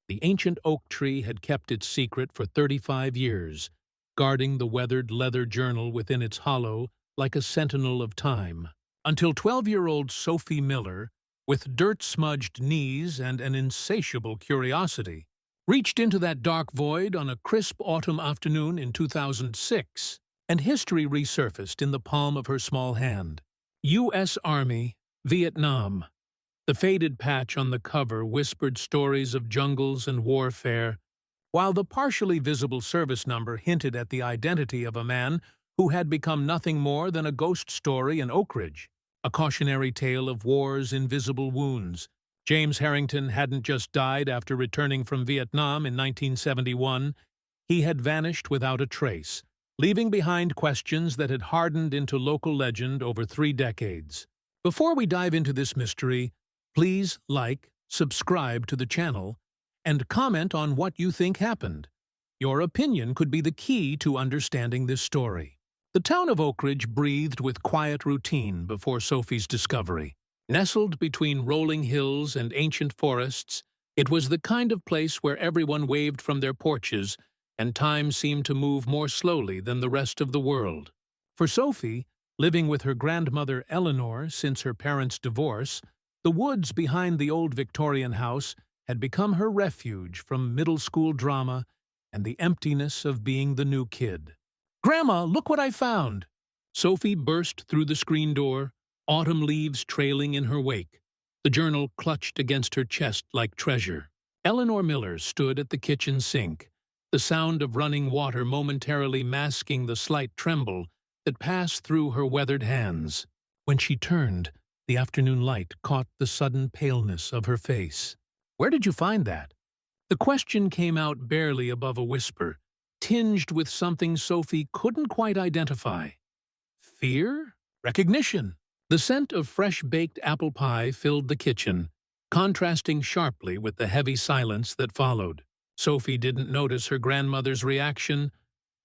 The ancient oak tree had kept its secret for 35 years, guarding the weathered leather journal within its hollow like a sentinel of time. Until 12-year-old Sophie Miller, with dirt-smudged knees and an insatiable curiosity, reached into that dark void on a crisp autumn afternoon in 2006, and history resurfaced in the palm of her small hand. U.S. Army, Vietnam. The faded patch on the cover whispered stories of jungles and warfare, while the partially visible service number hinted at the identity of a man who had become nothing more than a ghost story in Oak Ridge, a cautionary tale of war's invisible wounds. James Harrington hadn't just died after returning from Vietnam in 1971, he had vanished without a trace, leaving behind questions that had hardened into local legend over 3 decades. Before we dive into this mystery, please like, subscribe to the channel, and comment on what you think happened. Your opinion could be the key to understanding this story. The town of Oak Ridge breathed with quiet routine before Sophie's discovery. Nestled between rolling hills and ancient forests, it was the kind of place where everyone waved from their porches and time seemed to move more slowly than the rest of the world. For Sophie, living with her grandmother Eleanor since her parents' divorce, the woods behind the old Victorian house had become her refuge from middle school drama and the emptiness of being the new kid. "Grandma, look what I found!" Sophie burst through the screen door, autumn leaves trailing in her wake, the journal clutched against her chest like treasure. Eleanor Miller stood at the kitchen sink, the sound of running water momentarily masking the slight tremble that passed through her weathered hands. When she turned, the afternoon light caught the sudden paleness of her face. "Where did you find that?" The question came out barely above a whisper, tinged with something Sophie couldn't quite identify. Fear? Recognition? The scent of fresh-baked apple pie filled the kitchen, contrasting sharply with the heavy silence that followed. Sophie didn't notice her grandmother's reaction,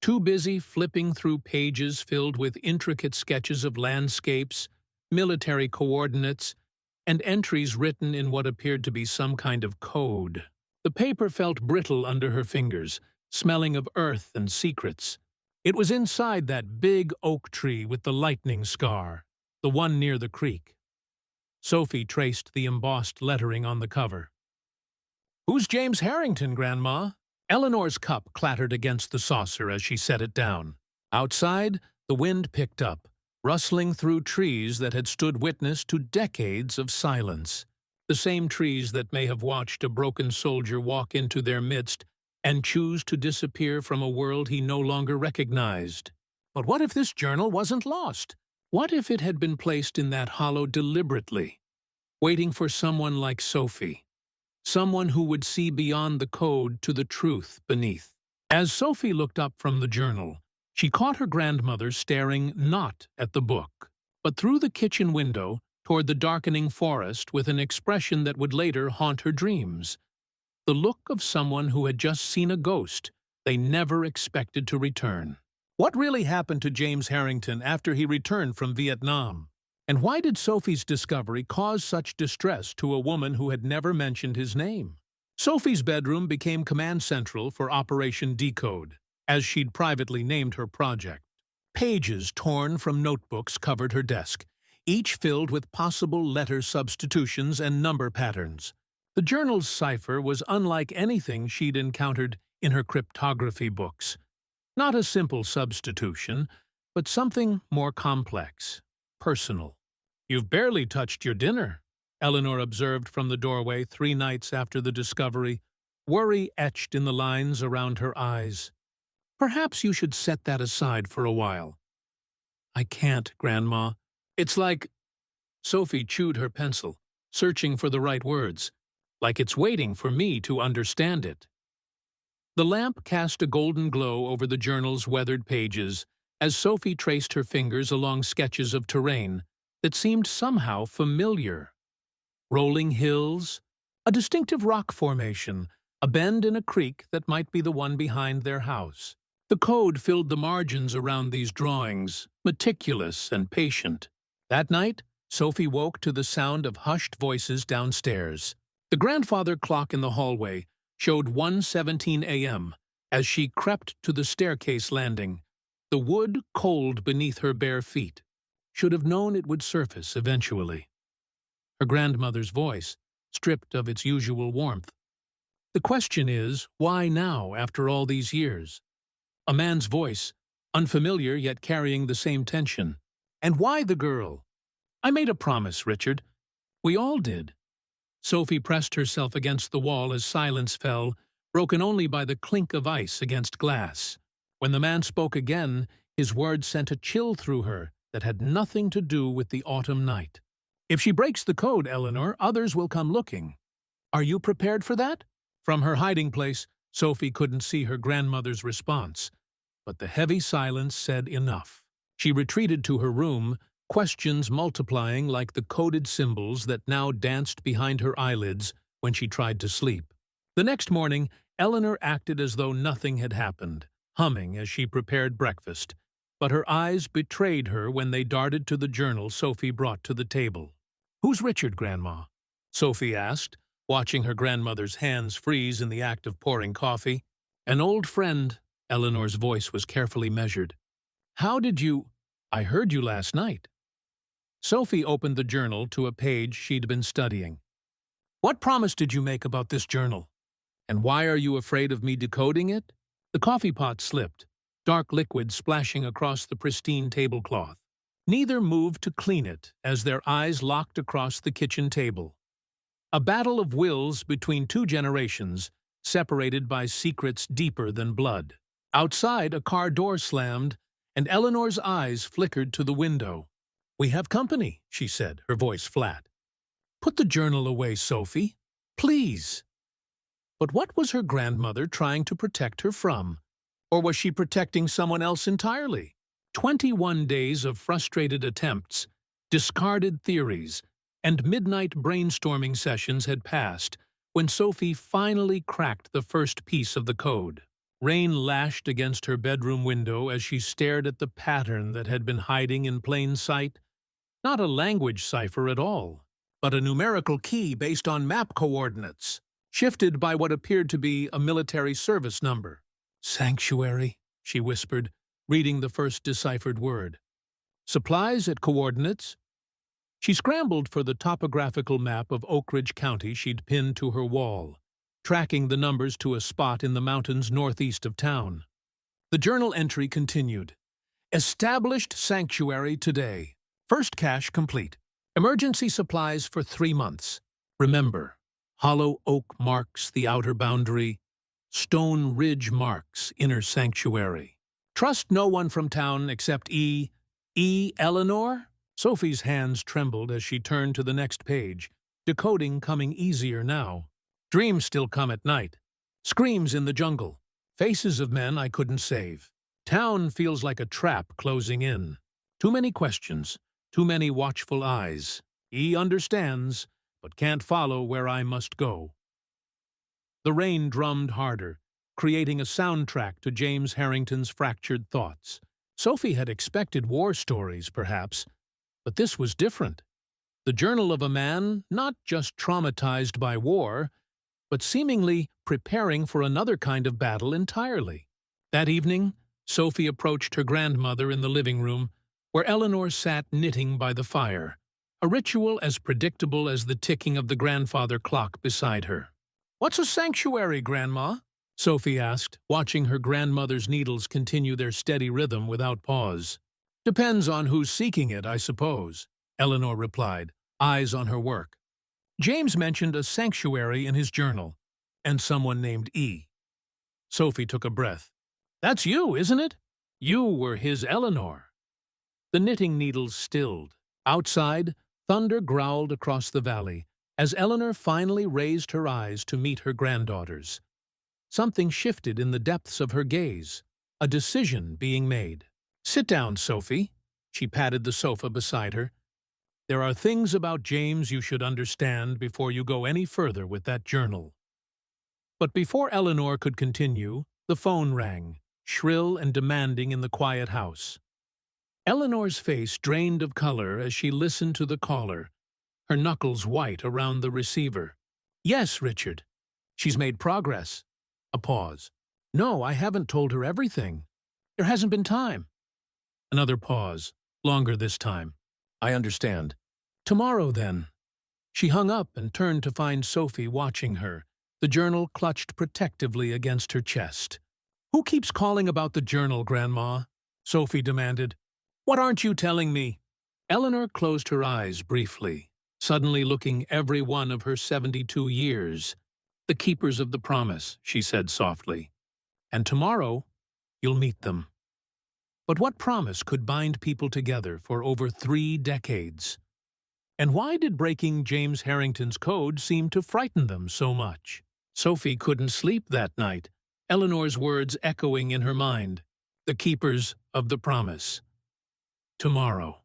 too busy flipping through pages filled with intricate sketches of landscapes, military coordinates, and entries written in what appeared to be some kind of code. The paper felt brittle under her fingers, smelling of earth and secrets. It was inside that big oak tree with the lightning scar, the one near the creek. Sophie traced the embossed lettering on the cover. "Who's James Harrington, Grandma?" Eleanor's cup clattered against the saucer as she set it down. Outside, the wind picked up, rustling through trees that had stood witness to decades of silence, the same trees that may have watched a broken soldier walk into their midst and choose to disappear from a world he no longer recognized. But what if this journal wasn't lost? What if it had been placed in that hollow deliberately, waiting for someone like Sophie, someone who would see beyond the code to the truth beneath? As Sophie looked up from the journal, she caught her grandmother staring not at the book, but through the kitchen window toward the darkening forest with an expression that would later haunt her dreams. The look of someone who had just seen a ghost they never expected to return. What really happened to James Harrington after he returned from Vietnam? And why did Sophie's discovery cause such distress to a woman who had never mentioned his name? Sophie's bedroom became command central for Operation Decode, as she'd privately named her project. Pages torn from notebooks covered her desk, each filled with possible letter substitutions and number patterns. The journal's cipher was unlike anything she'd encountered in her cryptography books. Not a simple substitution, but something more complex, personal. "You've barely touched your dinner," Eleanor observed from the doorway 3 nights after the discovery, worry etched in the lines around her eyes. "Perhaps you should set that aside for a while." "I can't, Grandma. It's like—" Sophie chewed her pencil, searching for the right words. "Like it's waiting for me to understand it." The lamp cast a golden glow over the journal's weathered pages as Sophie traced her fingers along sketches of terrain that seemed somehow familiar. Rolling hills, a distinctive rock formation, a bend in a creek that might be the one behind their house. The code filled the margins around these drawings, meticulous and patient. That night, Sophie woke to the sound of hushed voices downstairs. The grandfather clock in the hallway, showed 1:17 a.m. as she crept to the staircase landing, the wood cold beneath her bare feet. Should have known it would surface eventually. Her grandmother's voice, stripped of its usual warmth. The question is, why now, after all these years? A man's voice, unfamiliar yet carrying the same tension. And why the girl? I made a promise, Richard. We all did. Sophie pressed herself against the wall as silence fell, broken only by the clink of ice against glass. When the man spoke again, his words sent a chill through her that had nothing to do with the autumn night. If she breaks the code, Eleanor, others will come looking. Are you prepared for that? From her hiding place, Sophie couldn't see her grandmother's response, but the heavy silence said enough. She retreated to her room, questions multiplying like the coded symbols that now danced behind her eyelids when she tried to sleep. The next morning, Eleanor acted as though nothing had happened, humming as she prepared breakfast, but her eyes betrayed her when they darted to the journal Sophie brought to the table. "Who's Richard, Grandma?" Sophie asked, watching her grandmother's hands freeze in the act of pouring coffee. "An old friend," Eleanor's voice was carefully measured. "How did you— I heard you last night." Sophie opened the journal to a page she'd been studying. "What promise did you make about this journal? And why are you afraid of me decoding it?" The coffee pot slipped, dark liquid splashing across the pristine tablecloth. Neither moved to clean it as their eyes locked across the kitchen table. A battle of wills between two generations, separated by secrets deeper than blood. Outside, a car door slammed, and Eleanor's eyes flickered to the window. "We have company," she said, her voice flat. "Put the journal away, Sophie. Please." But what was her grandmother trying to protect her from? Or was she protecting someone else entirely? 21 days of frustrated attempts, discarded theories, and midnight brainstorming sessions had passed when Sophie finally cracked the first piece of the code. Rain lashed against her bedroom window as she stared at the pattern that had been hiding in plain sight. Not a language cipher at all, but a numerical key based on map coordinates, shifted by what appeared to be a military service number. "Sanctuary," she whispered, reading the first deciphered word. "Supplies at coordinates." She scrambled for the topographical map of Oak Ridge County she'd pinned to her wall, tracking the numbers to a spot in the mountains northeast of town. The journal entry continued. "Established sanctuary today. First cache complete. Emergency supplies for 3 months. Remember, hollow oak marks the outer boundary. Stone ridge marks inner sanctuary. Trust no one from town except Eleanor?" Sophie's hands trembled as she turned to the next page, decoding coming easier now. "Dreams still come at night. Screams in the jungle. Faces of men I couldn't save. Town feels like a trap closing in. Too many questions, too many watchful eyes. Understands, but can't follow where I must go." The rain drummed harder, creating a soundtrack to James Harrington's fractured thoughts. Sophie had expected war stories, perhaps, but this was different. The journal of a man not just traumatized by war, but seemingly preparing for another kind of battle entirely. That evening, Sophie approached her grandmother in the living room, where Eleanor sat knitting by the fire, a ritual as predictable as the ticking of the grandfather clock beside her. "What's a sanctuary, Grandma?" Sophie asked, watching her grandmother's needles continue their steady rhythm without pause. "Depends on who's seeking it, I suppose," Eleanor replied, eyes on her work. "James mentioned a sanctuary in his journal, and someone named E." Sophie took a breath. "That's you, isn't it? You were his Eleanor." The knitting needles stilled. Outside, thunder growled across the valley as Eleanor finally raised her eyes to meet her granddaughter's. Something shifted in the depths of her gaze, a decision being made. "Sit down, Sophie." She patted the sofa beside her. "There are things about James you should understand before you go any further with that journal." But before Eleanor could continue, the phone rang, shrill and demanding in the quiet house. Eleanor's face drained of color as she listened to the caller, her knuckles white around the receiver. "Yes, Richard." She's made progress. A pause. No, I haven't told her everything. There hasn't been time. Another pause. Longer this time. I understand. Tomorrow, then. She hung up and turned to find Sophie watching her, the journal clutched protectively against her chest. Who keeps calling about the journal, Grandma? Sophie demanded. What aren't you telling me? Eleanor closed her eyes briefly, suddenly looking every one of her 72 years. The keepers of the promise, she said softly. And tomorrow, you'll meet them. But what promise could bind people together for over 3 decades? And why did breaking James Harrington's code seem to frighten them so much? Sophie couldn't sleep that night, Eleanor's words echoing in her mind. The keepers of the promise. Tomorrow.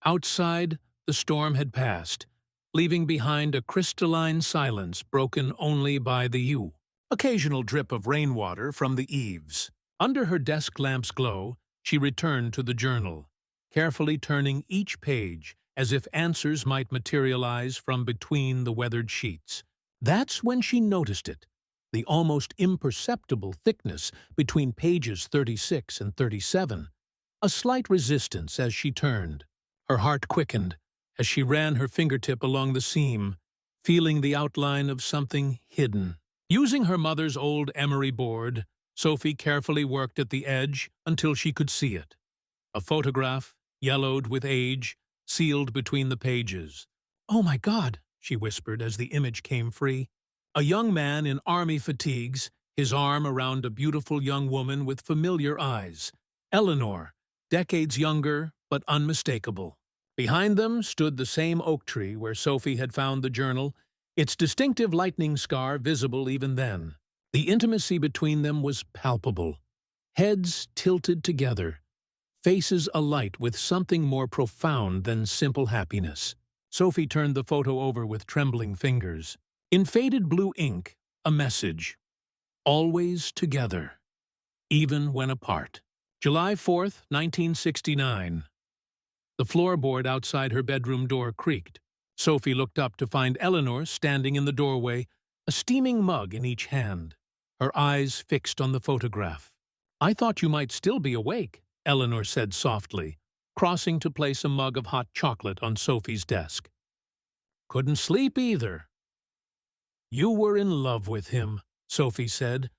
Outside, the storm had passed, leaving behind a crystalline silence broken only by the occasional drip of rainwater from the eaves. Under her desk lamp's glow, she returned to the journal, carefully turning each page as if answers might materialize from between the weathered sheets. That's when she noticed it, the almost imperceptible thickness between pages 36 and 37, a slight resistance as she turned. Her heart quickened as she ran her fingertip along the seam, feeling the outline of something hidden. Using her mother's old emery board, Sophie carefully worked at the edge until she could see it. A photograph, yellowed with age, sealed between the pages. "Oh my God," she whispered as the image came free. A young man in army fatigues, his arm around a beautiful young woman with familiar eyes. Eleanor, decades younger but unmistakable. Behind them stood the same oak tree where Sophie had found the journal, its distinctive lightning scar visible even then. The intimacy between them was palpable. Heads tilted together, faces alight with something more profound than simple happiness. Sophie turned the photo over with trembling fingers. In faded blue ink, a message. Always together, even when apart. July 4th, 1969. The floorboard outside her bedroom door creaked. Sophie looked up to find Eleanor standing in the doorway, a steaming mug in each hand, her eyes fixed on the photograph. "I thought you might still be awake," Eleanor said softly, crossing to place a mug of hot chocolate on Sophie's desk. "Couldn't sleep either." "You were in love with him," Sophie said.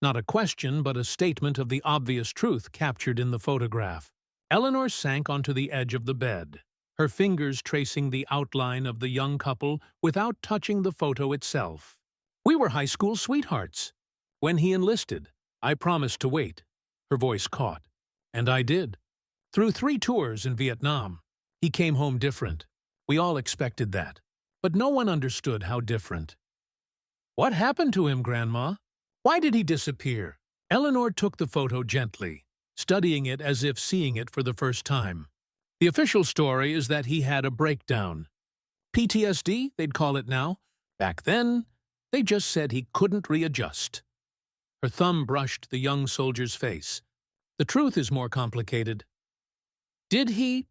Not a question, but a statement of the obvious truth captured in the photograph. Eleanor sank onto the edge of the bed, her fingers tracing the outline of the young couple without touching the photo itself. "We were high school sweethearts. When he enlisted, I promised to wait." Her voice caught. "And I did. Through 3 tours in Vietnam. He came home different. We all expected that. But no one understood how different." "What happened to him, Grandma? Why did he disappear?" Eleanor took the photo gently, studying it as if seeing it for the first time. The official story is that he had a breakdown. PTSD, they'd call it now. Back then, they just said he couldn't readjust. Her thumb brushed the young soldier's face. "The truth is more complicated." "Did he?"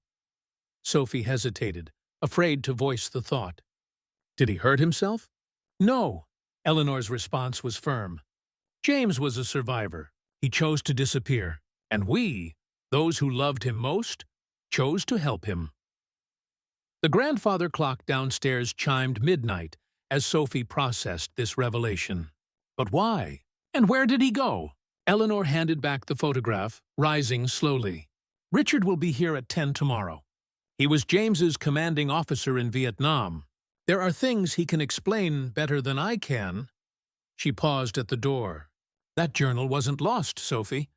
Sophie hesitated, afraid to voice the thought. "Did he hurt himself?" "No." Eleanor's response was firm. "James was a survivor. He chose to disappear. And we, those who loved him most, chose to help him." The grandfather clock downstairs chimed midnight as Sophie processed this revelation. But why? And where did he go? Eleanor handed back the photograph, rising slowly. "Richard will be here at 10 tomorrow. He was James's commanding officer in Vietnam. There are things he can explain better than I can." She paused at the door. "That journal wasn't lost, Sophie.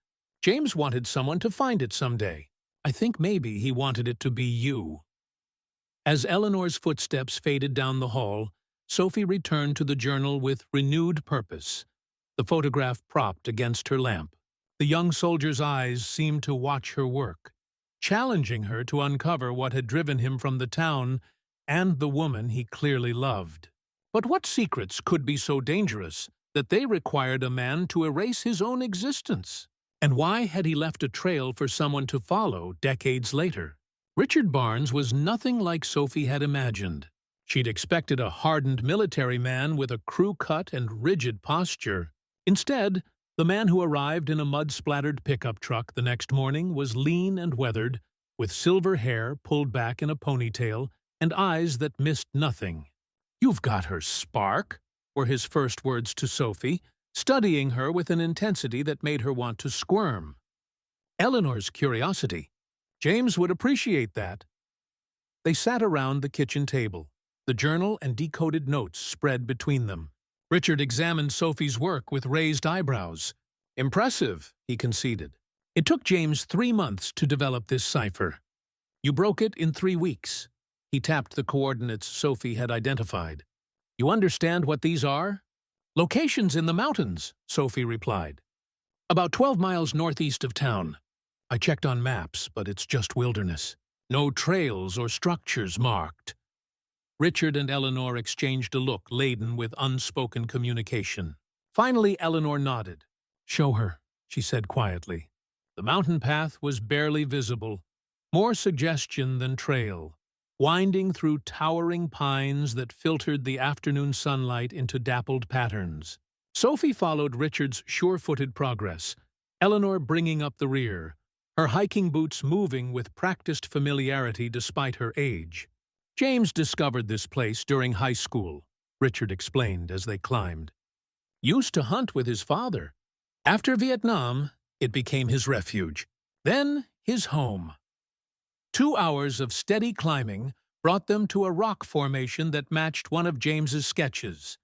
James wanted someone to find it someday. I think maybe he wanted it to be you." As Eleanor's footsteps faded down the hall, Sophie returned to the journal with renewed purpose, the photograph propped against her lamp. The young soldier's eyes seemed to watch her work, challenging her to uncover what had driven him from the town and the woman he clearly loved. But what secrets could be so dangerous that they required a man to erase his own existence? And why had he left a trail for someone to follow decades later? Richard Barnes was nothing like Sophie had imagined. She'd expected a hardened military man with a crew cut and rigid posture. Instead, the man who arrived in a mud-splattered pickup truck the next morning was lean and weathered, with silver hair pulled back in a ponytail and eyes that missed nothing. "You've got her spark," were his first words to Sophie, studying her with an intensity that made her want to squirm. Eleanor's curiosity. James would appreciate that. They sat around the kitchen table, the journal and decoded notes spread between them. Richard examined Sophie's work with raised eyebrows. "Impressive," he conceded. "It took James 3 months to develop this cipher. You broke it in 3 weeks." He tapped the coordinates Sophie had identified. "You understand what these are?" "Locations in the mountains," Sophie replied. "About 12 miles northeast of town. I checked on maps, but it's just wilderness. No trails or structures marked." Richard and Eleanor exchanged a look laden with unspoken communication. Finally, Eleanor nodded. "Show her," she said quietly. The mountain path was barely visible, more suggestion than trail, winding through towering pines that filtered the afternoon sunlight into dappled patterns. Sophie followed Richard's sure-footed progress, Eleanor bringing up the rear, her hiking boots moving with practiced familiarity despite her age. "James discovered this place during high school," Richard explained as they climbed. "Used to hunt with his father. After Vietnam, it became his refuge. Then his home." 2 hours of steady climbing brought them to a rock formation that matched one of James's sketches,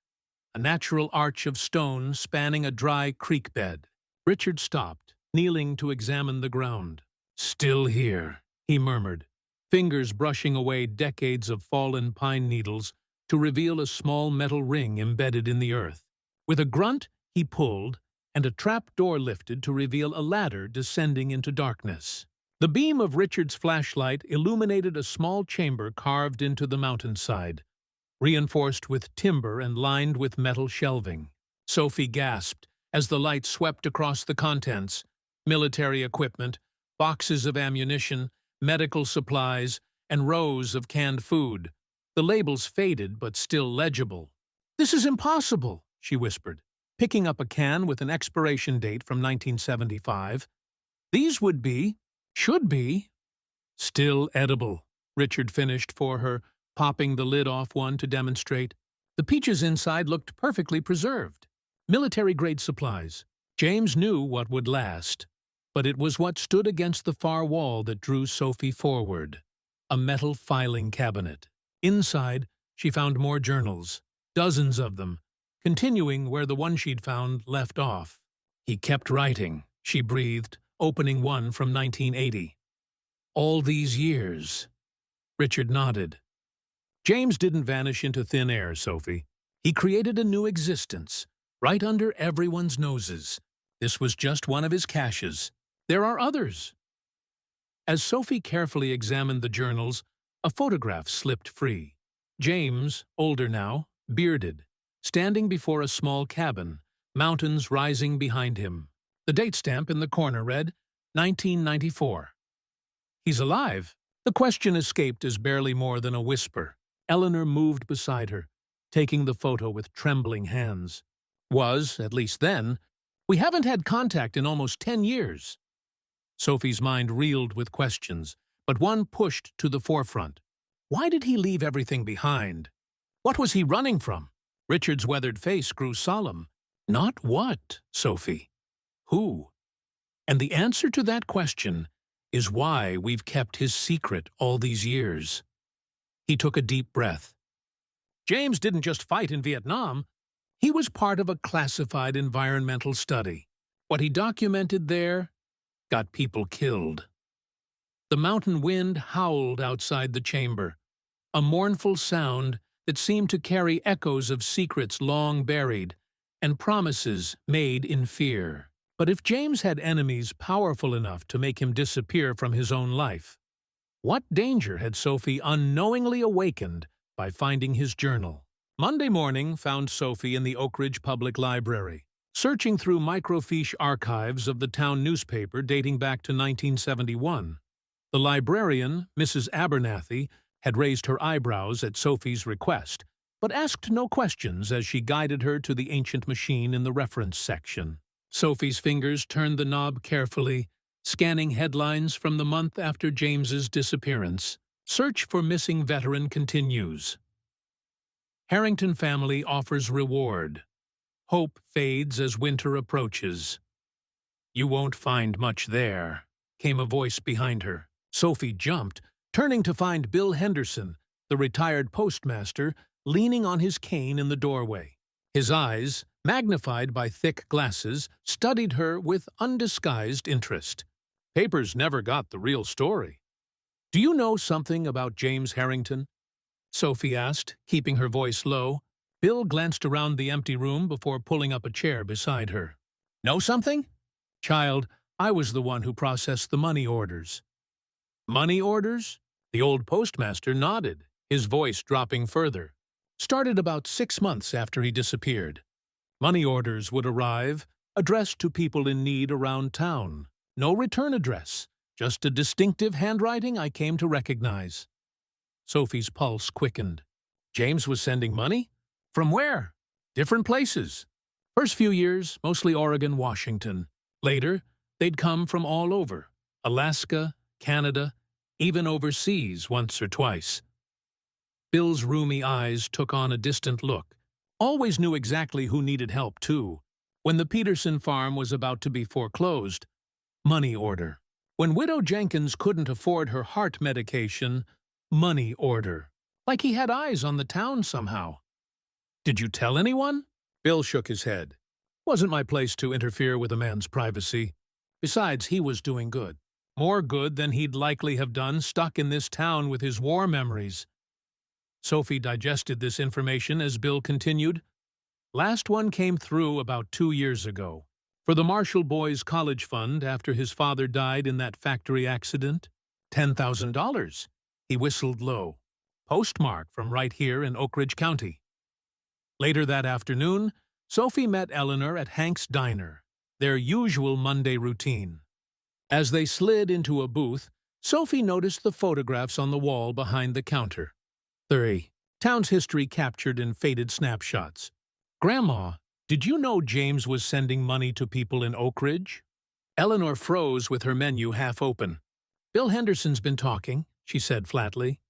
a natural arch of stone spanning a dry creek bed. Richard stopped, kneeling to examine the ground. "Still here," he murmured, fingers brushing away decades of fallen pine needles to reveal a small metal ring embedded in the earth. With a grunt, he pulled, and a trap door lifted to reveal a ladder descending into darkness. The beam of Richard's flashlight illuminated a small chamber carved into the mountainside, reinforced with timber and lined with metal shelving. Sophie gasped as the light swept across the contents: military equipment, boxes of ammunition, medical supplies, and rows of canned food. The labels faded but still legible. "This is impossible," she whispered, picking up a can with an expiration date from 1975. "These should be, still edible," Richard finished for her, popping the lid off one to demonstrate. The peaches inside looked perfectly preserved. Military-grade supplies. James knew what would last, but it was what stood against the far wall that drew Sophie forward. A metal filing cabinet. Inside, she found more journals, dozens of them, continuing where the one she'd found left off. "He kept writing," she breathed, opening one from 1980. "All these years." Richard nodded. "James didn't vanish into thin air, Sophie. He created a new existence, right under everyone's noses. This was just one of his caches. There are others." As Sophie carefully examined the journals, a photograph slipped free. James, older now, bearded, standing before a small cabin, mountains rising behind him. The date stamp in the corner read, 1994. "He's alive." The question escaped as barely more than a whisper. Eleanor moved beside her, taking the photo with trembling hands. "Was, at least then. We haven't had contact in almost 10 years. Sophie's mind reeled with questions, but one pushed to the forefront. Why did he leave everything behind? What was he running from? Richard's weathered face grew solemn. "Not what, Sophie? Who?" And the answer to that question is why we've kept his secret all these years. He took a deep breath. "James didn't just fight in Vietnam. He was part of a classified environmental study. What he documented there got people killed." The mountain wind howled outside the chamber, a mournful sound that seemed to carry echoes of secrets long buried and promises made in fear. But if James had enemies powerful enough to make him disappear from his own life, what danger had Sophie unknowingly awakened by finding his journal? Monday morning found Sophie in the Oak Ridge Public Library, searching through microfiche archives of the town newspaper dating back to 1971. The librarian, Mrs. Abernathy, had raised her eyebrows at Sophie's request, but asked no questions as she guided her to the ancient machine in the reference section. Sophie's fingers turned the knob carefully, scanning headlines from the month after James's disappearance. Search for missing veteran continues. Harrington family offers reward. Hope fades as winter approaches. You won't find much there, came a voice behind her. Sophie jumped, turning to find Bill Henderson, the retired postmaster, leaning on his cane in the doorway. His eyes, magnified by thick glasses, studied her with undisguised interest. Papers never got the real story. Do you know something about James Harrington? Sophie asked, keeping her voice low. Bill glanced around the empty room before pulling up a chair beside her. Know something? Child, I was the one who processed the money orders. Money orders? The old postmaster nodded, his voice dropping further. Started about 6 months after he disappeared. Money orders would arrive, addressed to people in need around town. No return address, just a distinctive handwriting I came to recognize. Sophie's pulse quickened. James was sending money? From where? Different places. First few years, mostly Oregon, Washington. Later, they'd come from all over. Alaska, Canada, even overseas once or twice. Bill's roomy eyes took on a distant look. Always knew exactly who needed help, too. When the Peterson farm was about to be foreclosed, money order. When Widow Jenkins couldn't afford her heart medication, money order. Like he had eyes on the town somehow. Did you tell anyone? Bill shook his head. Wasn't my place to interfere with a man's privacy. Besides, he was doing good. More good than he'd likely have done stuck in this town with his war memories. Sophie digested this information as Bill continued. Last one came through about 2 years ago. For the Marshall Boys College Fund after his father died in that factory accident. $10,000. He whistled low. Postmark from right here in Oak Ridge County. Later that afternoon, Sophie met Eleanor at Hank's Diner, their usual Monday routine. As they slid into a booth, Sophie noticed the photographs on the wall behind the counter. 3. Town's history captured in faded snapshots. Grandma, did you know James was sending money to people in Oak Ridge? Eleanor froze with her menu half open. Bill Henderson's been talking, she said flatly.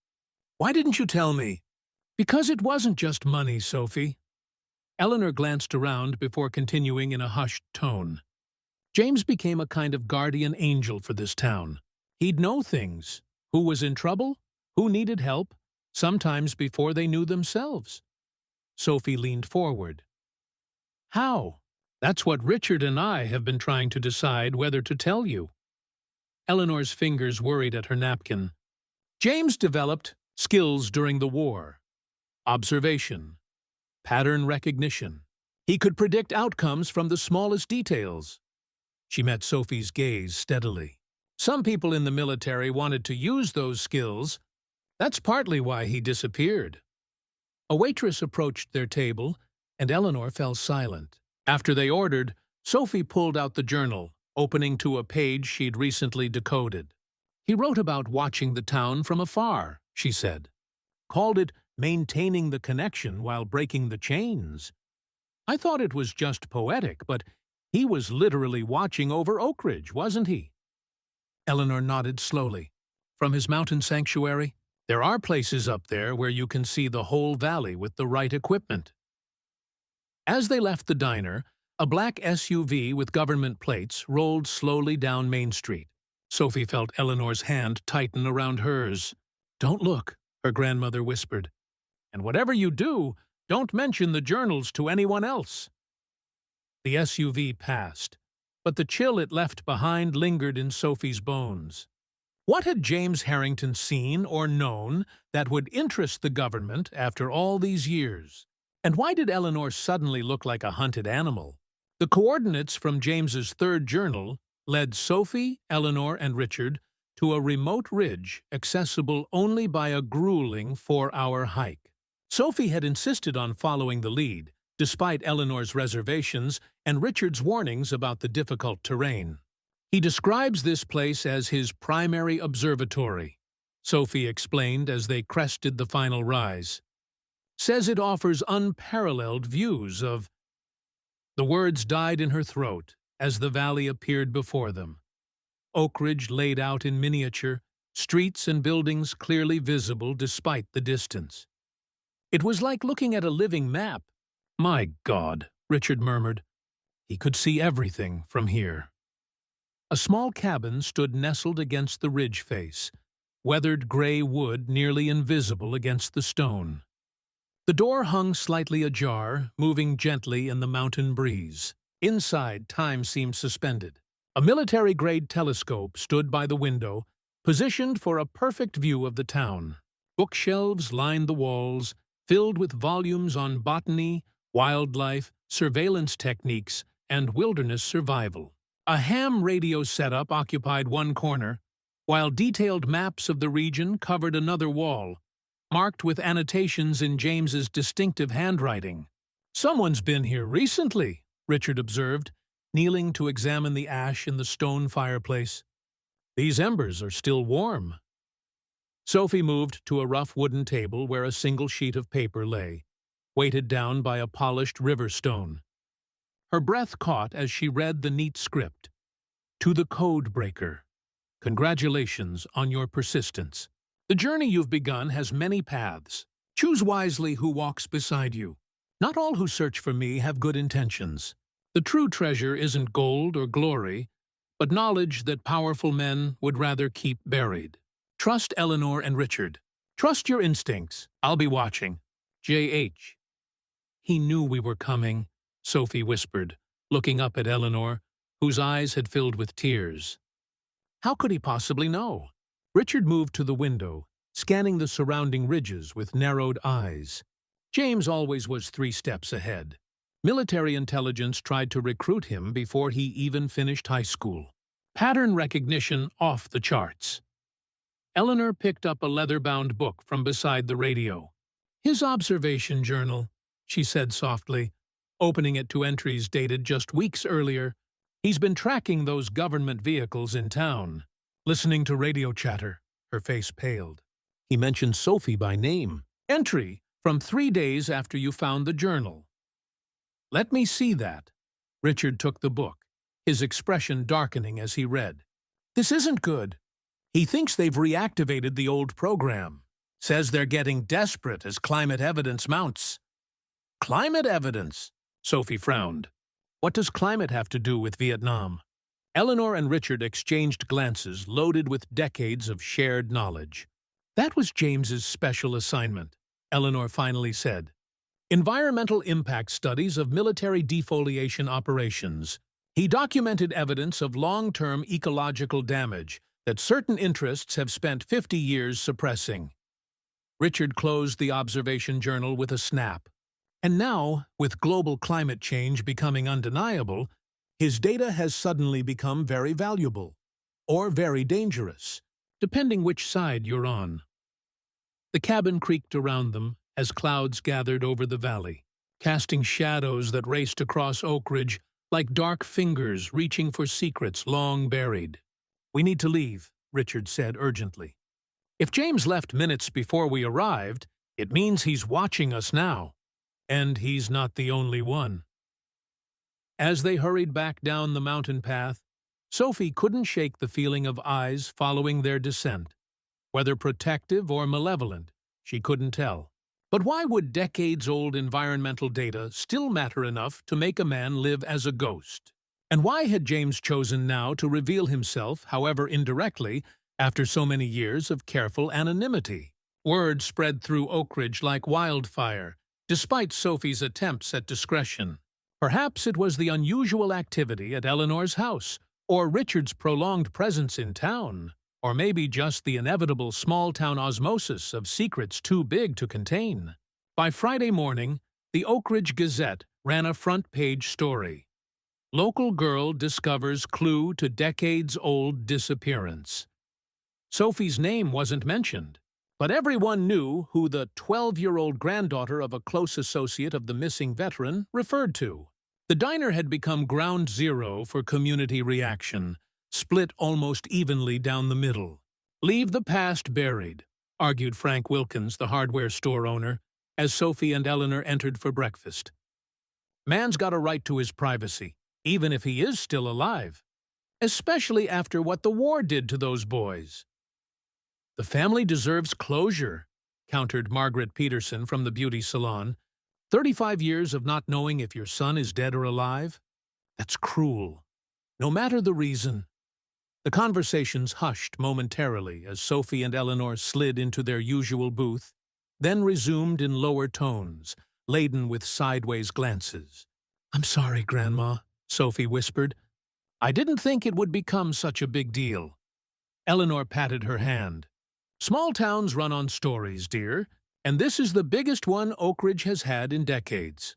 Why didn't you tell me? Because it wasn't just money, Sophie. Eleanor glanced around before continuing in a hushed tone. James became a kind of guardian angel for this town. He'd know things. Who was in trouble? Who needed help? Sometimes before they knew themselves. Sophie leaned forward. How? That's what Richard and I have been trying to decide whether to tell you. Eleanor's fingers worried at her napkin. James developed skills during the war. Observation. Pattern recognition. He could predict outcomes from the smallest details. She met Sophie's gaze steadily. Some people in the military wanted to use those skills. That's partly why he disappeared. A waitress approached their table, and Eleanor fell silent. After they ordered, Sophie pulled out the journal, opening to a page she'd recently decoded. He wrote about watching the town from afar, she said. Called it maintaining the connection while breaking the chains. I thought it was just poetic, but he was literally watching over Oak Ridge, wasn't he? Eleanor nodded slowly. From his mountain sanctuary? There are places up there where you can see the whole valley with the right equipment. As they left the diner, a black SUV with government plates rolled slowly down Main Street. Sophie felt Eleanor's hand tighten around hers. Don't look, her grandmother whispered. And whatever you do, don't mention the journals to anyone else. The SUV passed, but the chill it left behind lingered in Sophie's bones. What had James Harrington seen or known that would interest the government after all these years? And why did Eleanor suddenly look like a hunted animal? The coordinates from James's third journal led Sophie, Eleanor, and Richard to a remote ridge accessible only by a grueling 4-hour hike. Sophie had insisted on following the lead, despite Eleanor's reservations and Richard's warnings about the difficult terrain. He describes this place as his primary observatory. Sophie explained as they crested the final rise. Says it offers unparalleled views of... The words died in her throat as the valley appeared before them. Oak Ridge laid out in miniature, streets and buildings clearly visible despite the distance. It was like looking at a living map. My God, Richard murmured. He could see everything from here. A small cabin stood nestled against the ridge face, weathered gray wood nearly invisible against the stone. The door hung slightly ajar, moving gently in the mountain breeze. Inside, time seemed suspended. A military-grade telescope stood by the window, positioned for a perfect view of the town. Bookshelves lined the walls, filled with volumes on botany, wildlife, surveillance techniques, and wilderness survival. A ham radio setup occupied one corner, while detailed maps of the region covered another wall, marked with annotations in James's distinctive handwriting. "Someone's been here recently," Richard observed, kneeling to examine the ash in the stone fireplace. "These embers are still warm." Sophie moved to a rough wooden table where a single sheet of paper lay, weighted down by a polished river stone. Her breath caught as she read the neat script. "To the Code Breaker. Congratulations on your persistence. The journey you've begun has many paths. Choose wisely who walks beside you. Not all who search for me have good intentions. The true treasure isn't gold or glory, but knowledge that powerful men would rather keep buried. Trust Eleanor and Richard. Trust your instincts. I'll be watching. J.H." "He knew we were coming," Sophie whispered, looking up at Eleanor, whose eyes had filled with tears. "How could he possibly know?" Richard moved to the window, scanning the surrounding ridges with narrowed eyes. James always was 3 steps ahead. Military intelligence tried to recruit him before he even finished high school. Pattern recognition off the charts. Eleanor picked up a leather-bound book from beside the radio. "His observation journal," she said softly, opening it to entries dated just weeks earlier. "He's been tracking those government vehicles in town." Listening to radio chatter, her face paled. "He mentioned Sophie by name. Entry from 3 days after you found the journal." "Let me see that." Richard took the book, his expression darkening as he read. "This isn't good. He thinks they've reactivated the old program. Says they're getting desperate as climate evidence mounts." "Climate evidence?" Sophie frowned. "What does climate have to do with Vietnam?" Eleanor and Richard exchanged glances loaded with decades of shared knowledge. "That was James's special assignment," Eleanor finally said. "Environmental impact studies of military defoliation operations. He documented evidence of long-term ecological damage that certain interests have spent 50 years suppressing." Richard closed the observation journal with a snap. And now, with global climate change becoming undeniable, his data has suddenly become very valuable, or very dangerous, depending which side you're on. The cabin creaked around them as clouds gathered over the valley, casting shadows that raced across Oak Ridge like dark fingers reaching for secrets long buried. "We need to leave," Richard said urgently. "If James left minutes before we arrived, it means he's watching us now. And he's not the only one." As they hurried back down the mountain path, Sophie couldn't shake the feeling of eyes following their descent. Whether protective or malevolent, she couldn't tell. But why would decades-old environmental data still matter enough to make a man live as a ghost? And why had James chosen now to reveal himself, however indirectly, after so many years of careful anonymity? Word spread through Oak Ridge like wildfire, despite Sophie's attempts at discretion. Perhaps it was the unusual activity at Eleanor's house, or Richard's prolonged presence in town, or maybe just the inevitable small-town osmosis of secrets too big to contain. By Friday morning, the Oak Ridge Gazette ran a front-page story. Local girl discovers clue to decades-old disappearance. Sophie's name wasn't mentioned, but everyone knew who the 12-year-old granddaughter of a close associate of the missing veteran referred to. The diner had become ground zero for community reaction, split almost evenly down the middle. Leave the past buried, argued Frank Wilkins, the hardware store owner, as Sophie and Eleanor entered for breakfast. Man's got a right to his privacy, even if he is still alive, especially after what the war did to those boys. The family deserves closure, countered Margaret Peterson from the beauty salon. 35 years of not knowing if your son is dead or alive? That's cruel. No matter the reason. The conversations hushed momentarily as Sophie and Eleanor slid into their usual booth, then resumed in lower tones, laden with sideways glances. "I'm sorry, Grandma," Sophie whispered. "I didn't think it would become such a big deal." Eleanor patted her hand. "Small towns run on stories, dear, and this is the biggest one Oak Ridge has had in decades."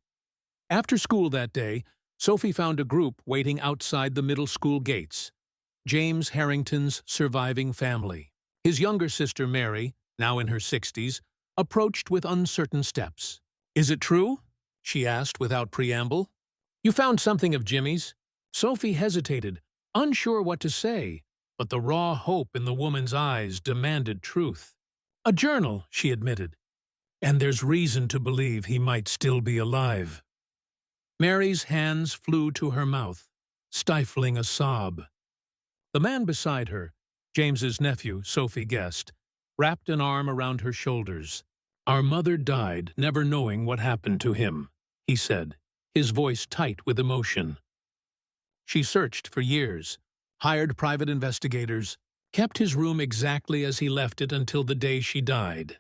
After school that day, Sophie found a group waiting outside the middle school gates. James Harrington's surviving family. His younger sister Mary, now in her 60s, approached with uncertain steps. "Is it true?" she asked without preamble. "You found something of Jimmy's?" Sophie hesitated, unsure what to say, but the raw hope in the woman's eyes demanded truth. "A journal," she admitted. "And there's reason to believe he might still be alive." Mary's hands flew to her mouth, stifling a sob. The man beside her, James's nephew, Sophie guessed, wrapped an arm around her shoulders. "Our mother died never knowing what happened to him," he said, his voice tight with emotion. "She searched for years, hired private investigators, kept his room exactly as he left it until the day she died."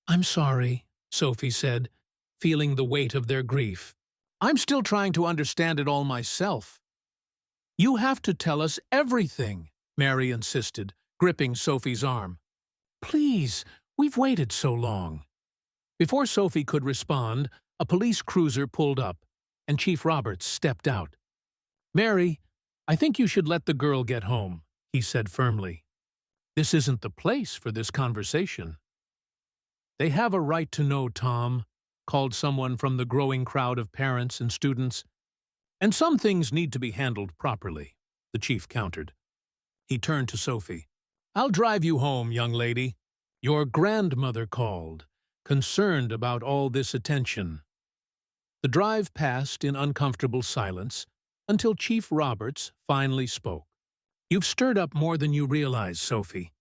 "I'm sorry," Sophie said, feeling the weight of their grief. "I'm still trying to understand it all myself." "You have to tell us everything," Mary insisted, gripping Sophie's arm. "Please, we've waited so long." Before Sophie could respond, a police cruiser pulled up, and Chief Roberts stepped out. "Mary, I think you should let the girl get home," he said firmly. "This isn't the place for this conversation." "They have a right to know, Tom," called someone from the growing crowd of parents and students. "And some things need to be handled properly," the chief countered. He turned to Sophie. "I'll drive you home, young lady. Your grandmother called, concerned about all this attention." The drive passed in uncomfortable silence until Chief Roberts finally spoke. "You've stirred up more than you realize, Sophie.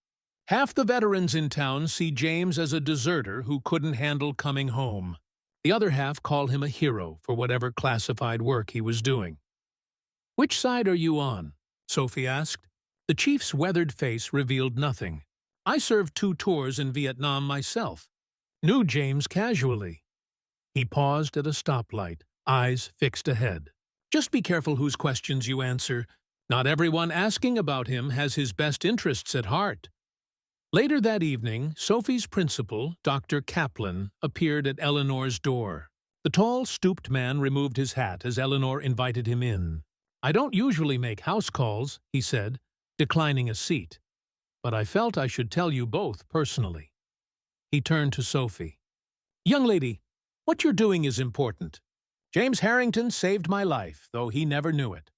Half the veterans in town see James as a deserter who couldn't handle coming home. The other half call him a hero for whatever classified work he was doing." "Which side are you on?" Sophie asked. The chief's weathered face revealed nothing. "I served 2 tours in Vietnam myself. Knew James casually." He paused at a stoplight, eyes fixed ahead. "Just be careful whose questions you answer. Not everyone asking about him has his best interests at heart." Later that evening, Sophie's principal, Dr. Kaplan, appeared at Eleanor's door. The tall, stooped man removed his hat as Eleanor invited him in. "I don't usually make house calls," he said, declining a seat, "but I felt I should tell you both personally." He turned to Sophie. "Young lady, what you're doing is important. James Harrington saved my life, though he never knew it."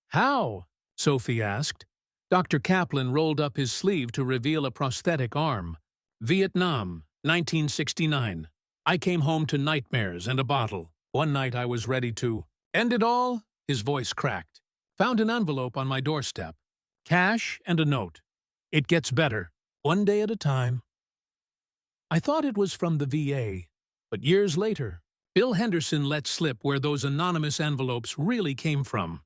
"How?" Sophie asked. Dr. Kaplan rolled up his sleeve to reveal a prosthetic arm. "Vietnam, 1969. I came home to nightmares and a bottle. One night I was ready to end it all." His voice cracked. "Found an envelope on my doorstep. Cash and a note. It gets better, one day at a time." I thought it was from the VA, but years later, Bill Henderson let slip where those anonymous envelopes really came from.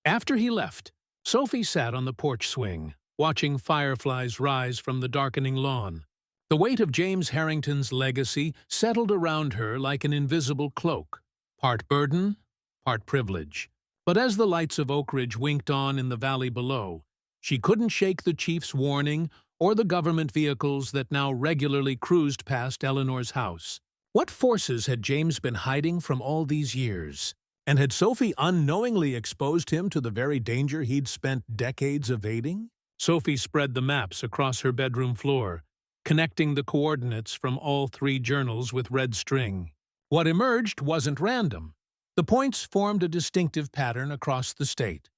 After he left, Sophie sat on the porch swing, watching fireflies rise from the darkening lawn. The weight of James Harrington's legacy settled around her like an invisible cloak, part burden, part privilege. But as the lights of Oak Ridge winked on in the valley below, she couldn't shake the chief's warning or the government vehicles that now regularly cruised past Eleanor's house. What forces had James been hiding from all these years? And had Sophie unknowingly exposed him to the very danger he'd spent decades evading? Sophie spread the maps across her bedroom floor, connecting the coordinates from all 3 journals with red string. What emerged wasn't random. The points formed a distinctive pattern across the state.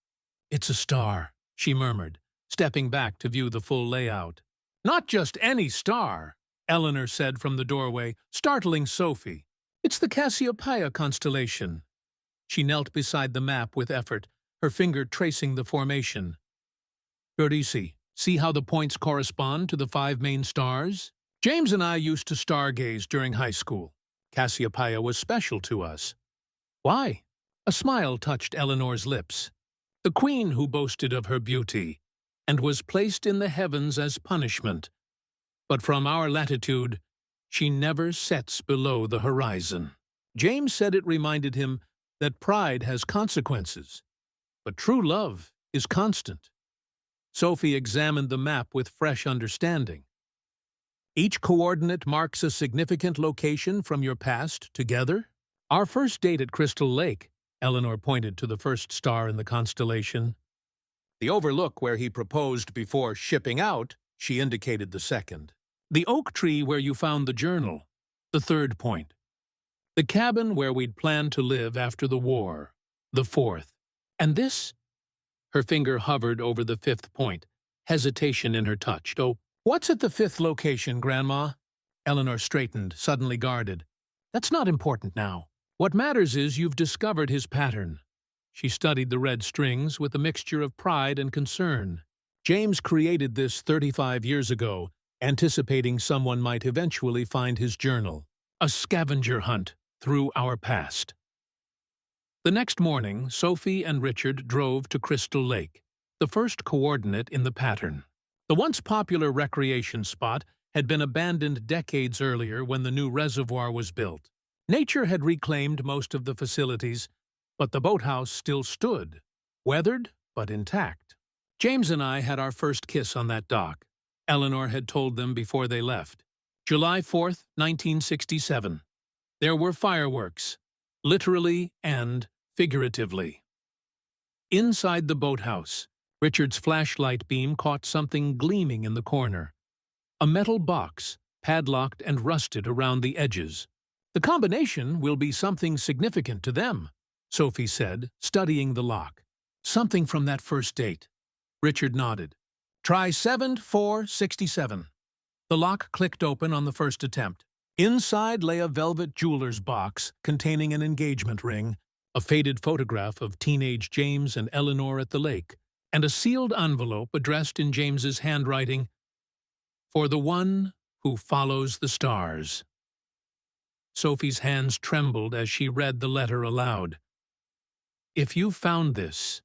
"It's a star," she murmured, stepping back to view the full layout. "Not just any star," Eleanor said from the doorway, startling Sophie. "It's the Cassiopeia constellation." She knelt beside the map with effort, her finger tracing the formation. "Eurydice, see how the points correspond to the 5 main stars? James and I used to stargaze during high school. Cassiopeia was special to us." "Why?" A smile touched Eleanor's lips. "The queen who boasted of her beauty, and was placed in the heavens as punishment. But from our latitude, she never sets below the horizon." James said it reminded him that pride has consequences, but true love is constant. Sophie examined the map with fresh understanding. "Each coordinate marks a significant location from your past together? Our first date at Crystal Lake," Eleanor pointed to the first star in the constellation. "The overlook where he proposed before shipping out," she indicated the second. "The oak tree where you found the journal," the third point. "The cabin where we'd planned to live after the war," the fourth. "And this?" Her finger hovered over the fifth point, hesitation in her touch. "Oh, what's at the fifth location, Grandma?" Eleanor straightened, suddenly guarded. "That's not important now. What matters is you've discovered his pattern." She studied the red strings with a mixture of pride and concern. "James created this 35 years ago, anticipating someone might eventually find his journal. A scavenger hunt through our past." The next morning, Sophie and Richard drove to Crystal Lake, the first coordinate in the pattern. The once popular recreation spot had been abandoned decades earlier when the new reservoir was built. Nature had reclaimed most of the facilities, but the boathouse still stood, weathered but intact. "James and I had our first kiss on that dock," Eleanor had told them before they left. "July 4th, 1967. There were fireworks, literally and figuratively." Inside the boathouse, Richard's flashlight beam caught something gleaming in the corner. A metal box, padlocked and rusted around the edges. "The combination will be something significant to them," Sophie said, studying the lock. "Something from that first date." Richard nodded. "Try 7467. The lock clicked open on the first attempt. Inside lay a velvet jeweler's box containing an engagement ring, a faded photograph of teenage James and Eleanor at the lake, and a sealed envelope addressed in James's handwriting, "For the one who follows the stars." Sophie's hands trembled as she read the letter aloud. "If you've found this,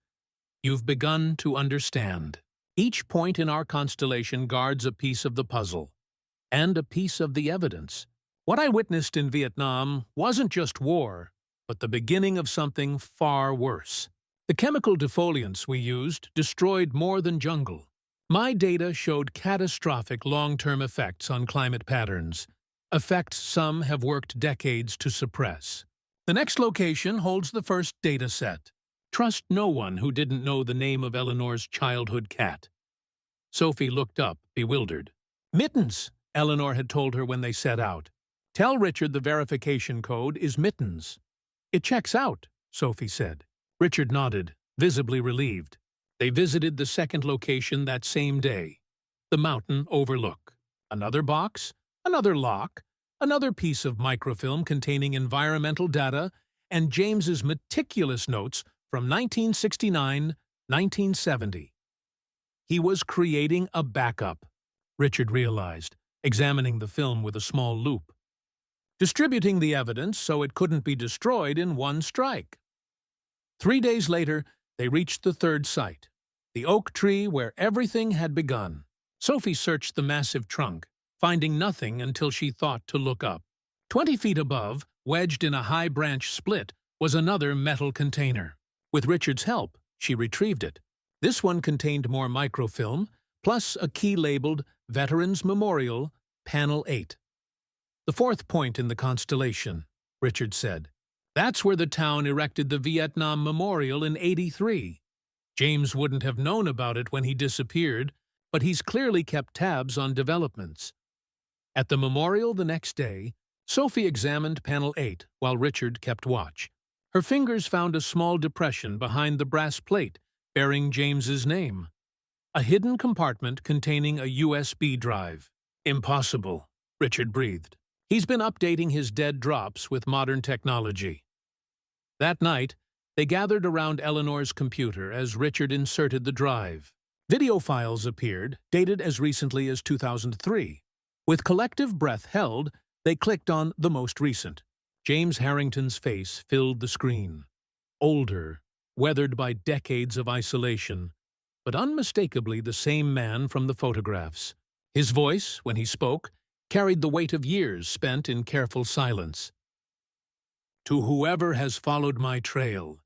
you've begun to understand. Each point in our constellation guards a piece of the puzzle, and a piece of the evidence. What I witnessed in Vietnam wasn't just war, but the beginning of something far worse. The chemical defoliants we used destroyed more than jungle. My data showed catastrophic long-term effects on climate patterns, effects some have worked decades to suppress. The next location holds the first data set. Trust no one who didn't know the name of Eleanor's childhood cat." Sophie looked up, bewildered. "Mittens," Eleanor had told her when they set out. "Tell Richard the verification code is Mittens." "It checks out," Sophie said. Richard nodded, visibly relieved. They visited the second location that same day, the mountain overlook. Another box, another lock, another piece of microfilm containing environmental data, and James's meticulous notes from 1969, 1970. He was creating a backup, Richard realized, examining the film with a small loupe. Distributing the evidence so it couldn't be destroyed in one strike. 3 days later, they reached the third site, the oak tree where everything had begun. Sophie searched the massive trunk, finding nothing until she thought to look up. 20 feet above, wedged in a high branch split, was another metal container. With Richard's help, she retrieved it. This one contained more microfilm, plus a key labeled Veterans Memorial, Panel 8. "The fourth point in the constellation," Richard said. "That's where the town erected the Vietnam Memorial in '83. James wouldn't have known about it when he disappeared, but he's clearly kept tabs on developments." At the memorial the next day, Sophie examined Panel 8 while Richard kept watch. Her fingers found a small depression behind the brass plate bearing James's name. A hidden compartment containing a USB drive. Impossible, Richard breathed. He's been updating his dead drops with modern technology. That night, they gathered around Eleanor's computer as Richard inserted the drive. Video files appeared, dated as recently as 2003. With collective breath held, they clicked on the most recent. James Harrington's face filled the screen. Older, weathered by decades of isolation, but unmistakably the same man from the photographs. His voice, when he spoke, carried the weight of years spent in careful silence. To whoever has followed my trail,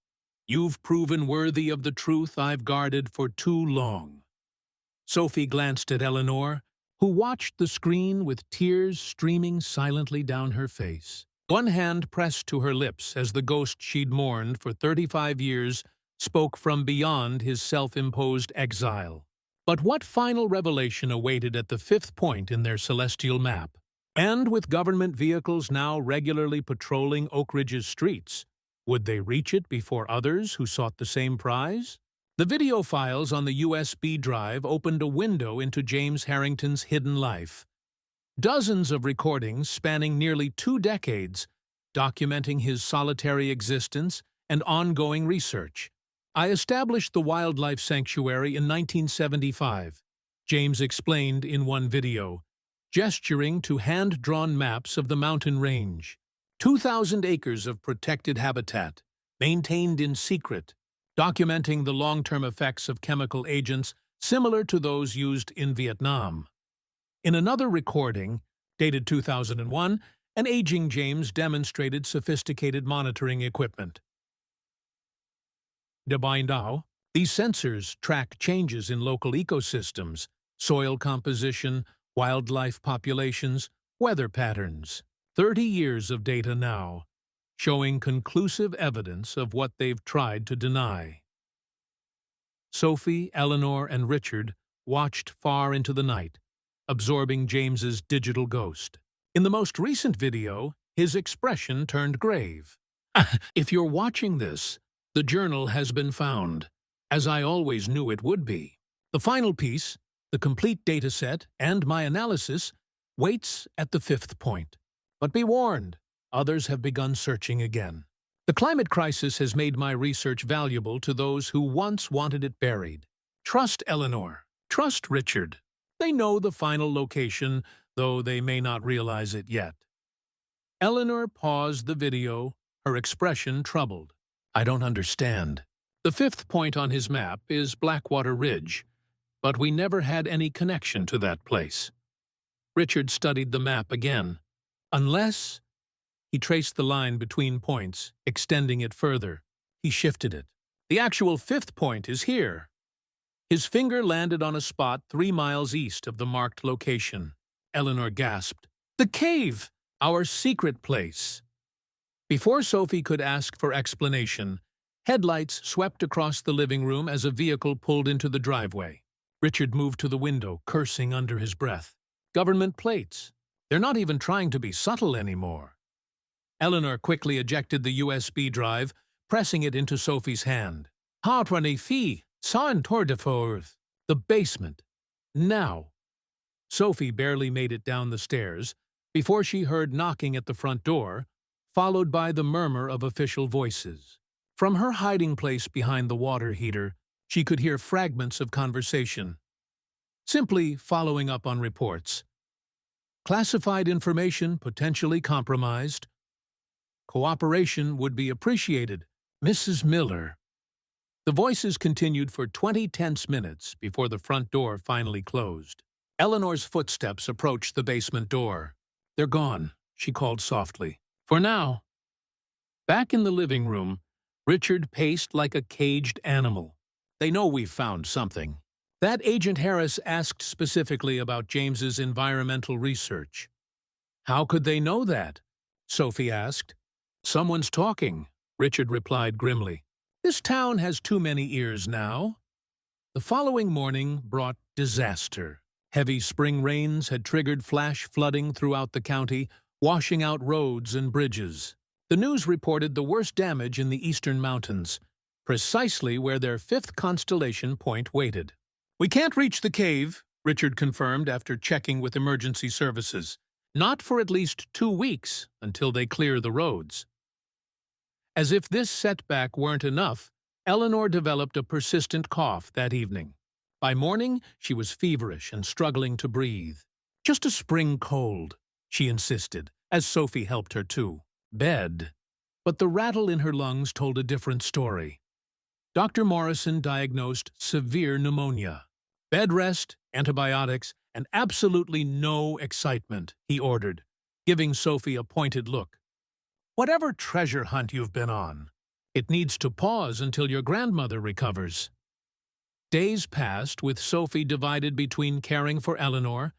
you've proven worthy of the truth I've guarded for too long. Sophie glanced at Eleanor, who watched the screen with tears streaming silently down her face. One hand pressed to her lips as the ghost she'd mourned for 35 years spoke from beyond his self-imposed exile. But what final revelation awaited at the fifth point in their celestial map? And with government vehicles now regularly patrolling Oak Ridge's streets, would they reach it before others who sought the same prize? The video files on the USB drive opened a window into James Harrington's hidden life. Dozens of recordings spanning nearly 2 decades, documenting his solitary existence and ongoing research. I established the wildlife sanctuary in 1975, James explained in one video, gesturing to hand-drawn maps of the mountain range. 2,000 acres of protected habitat, maintained in secret, documenting the long-term effects of chemical agents similar to those used in Vietnam. In another recording, dated 2001, an aging James demonstrated sophisticated monitoring equipment. Dabindao, these sensors track changes in local ecosystems, soil composition, wildlife populations, weather patterns. 30 years of data now, showing conclusive evidence of what they've tried to deny. Sophie, Eleanor, and Richard watched far into the night, absorbing James's digital ghost. In the most recent video, his expression turned grave. If you're watching this, the journal has been found, as I always knew it would be. The final piece, the complete dataset, and my analysis waits at the fifth point. But be warned, others have begun searching again. The climate crisis has made my research valuable to those who once wanted it buried. Trust Eleanor. Trust Richard. They know the final location, though they may not realize it yet. Eleanor paused the video, her expression troubled. I don't understand. The fifth point on his map is Blackwater Ridge, but we never had any connection to that place. Richard studied the map again. Unless... He traced the line between points, extending it further. He shifted it. The actual fifth point is here. His finger landed on a spot 3 miles east of the marked location. Eleanor gasped. The cave! Our secret place! Before Sophie could ask for explanation, headlights swept across the living room as a vehicle pulled into the driveway. Richard moved to the window, cursing under his breath. Government plates. They're not even trying to be subtle anymore. Eleanor quickly ejected the USB drive, pressing it into Sophie's hand. The basement. Now. Sophie barely made it down the stairs before she heard knocking at the front door, followed by the murmur of official voices. From her hiding place behind the water heater, she could hear fragments of conversation. Simply following up on reports. Classified information potentially compromised. Cooperation would be appreciated, Mrs. Miller. The voices continued for 20 tense minutes before the front door finally closed. Eleanor's footsteps approached the basement door. They're gone, she called softly. For now. Back in the living room, Richard paced like a caged animal. They know we've found something. That Agent Harris asked specifically about James's environmental research. How could they know that? Sophie asked. Someone's talking, Richard replied grimly. This town has too many ears now. The following morning brought disaster. Heavy spring rains had triggered flash flooding throughout the county, washing out roads and bridges. The news reported the worst damage in the eastern mountains, precisely where their fifth constellation point waited. "We can't reach the cave," Richard confirmed after checking with emergency services. "Not for at least 2 weeks, until they clear the roads." As if this setback weren't enough, Eleanor developed a persistent cough that evening. By morning, she was feverish and struggling to breathe. "Just a spring cold," she insisted, as Sophie helped her to bed. But the rattle in her lungs told a different story. Dr. Morrison diagnosed severe pneumonia. "Bed rest, antibiotics, and absolutely no excitement," he ordered, giving Sophie a pointed look. "Whatever treasure hunt you've been on, it needs to pause until your grandmother recovers." Days passed with Sophie divided between caring for Eleanor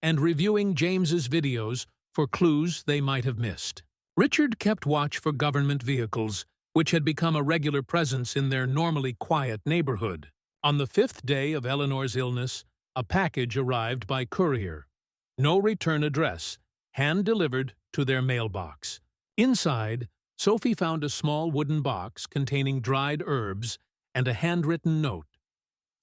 and reviewing James's videos for clues they might have missed. Richard kept watch for government vehicles, which had become a regular presence in their normally quiet neighborhood. On the 5th day of Eleanor's illness, a package arrived by courier. No return address, hand-delivered to their mailbox. Inside, Sophie found a small wooden box containing dried herbs and a handwritten note.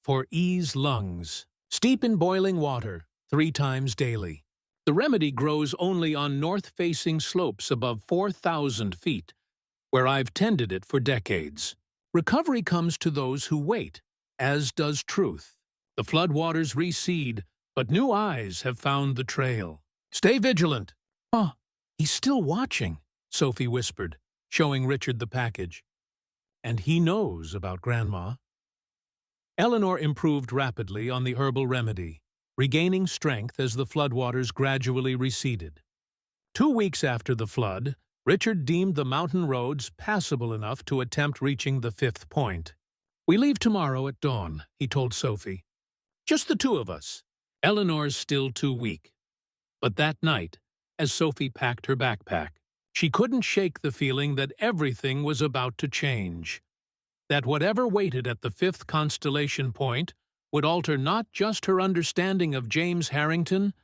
"For ease lungs. Steep in boiling water 3 times daily. The remedy grows only on north-facing slopes above 4,000 feet, where I've tended it for decades. Recovery comes to those who wait, as does truth. The floodwaters recede, but new eyes have found the trail. Stay vigilant." "Oh, he's still watching," Sophie whispered, showing Richard the package. "And he knows about Grandma." Eleanor improved rapidly on the herbal remedy, regaining strength as the floodwaters gradually receded. 2 weeks after the flood, Richard deemed the mountain roads passable enough to attempt reaching the 5th point. "We leave tomorrow at dawn," he told Sophie. "Just the 2 of us. Eleanor's still too weak." But that night, as Sophie packed her backpack, she couldn't shake the feeling that everything was about to change. That whatever waited at the 5th constellation point would alter not just her understanding of James Harrington,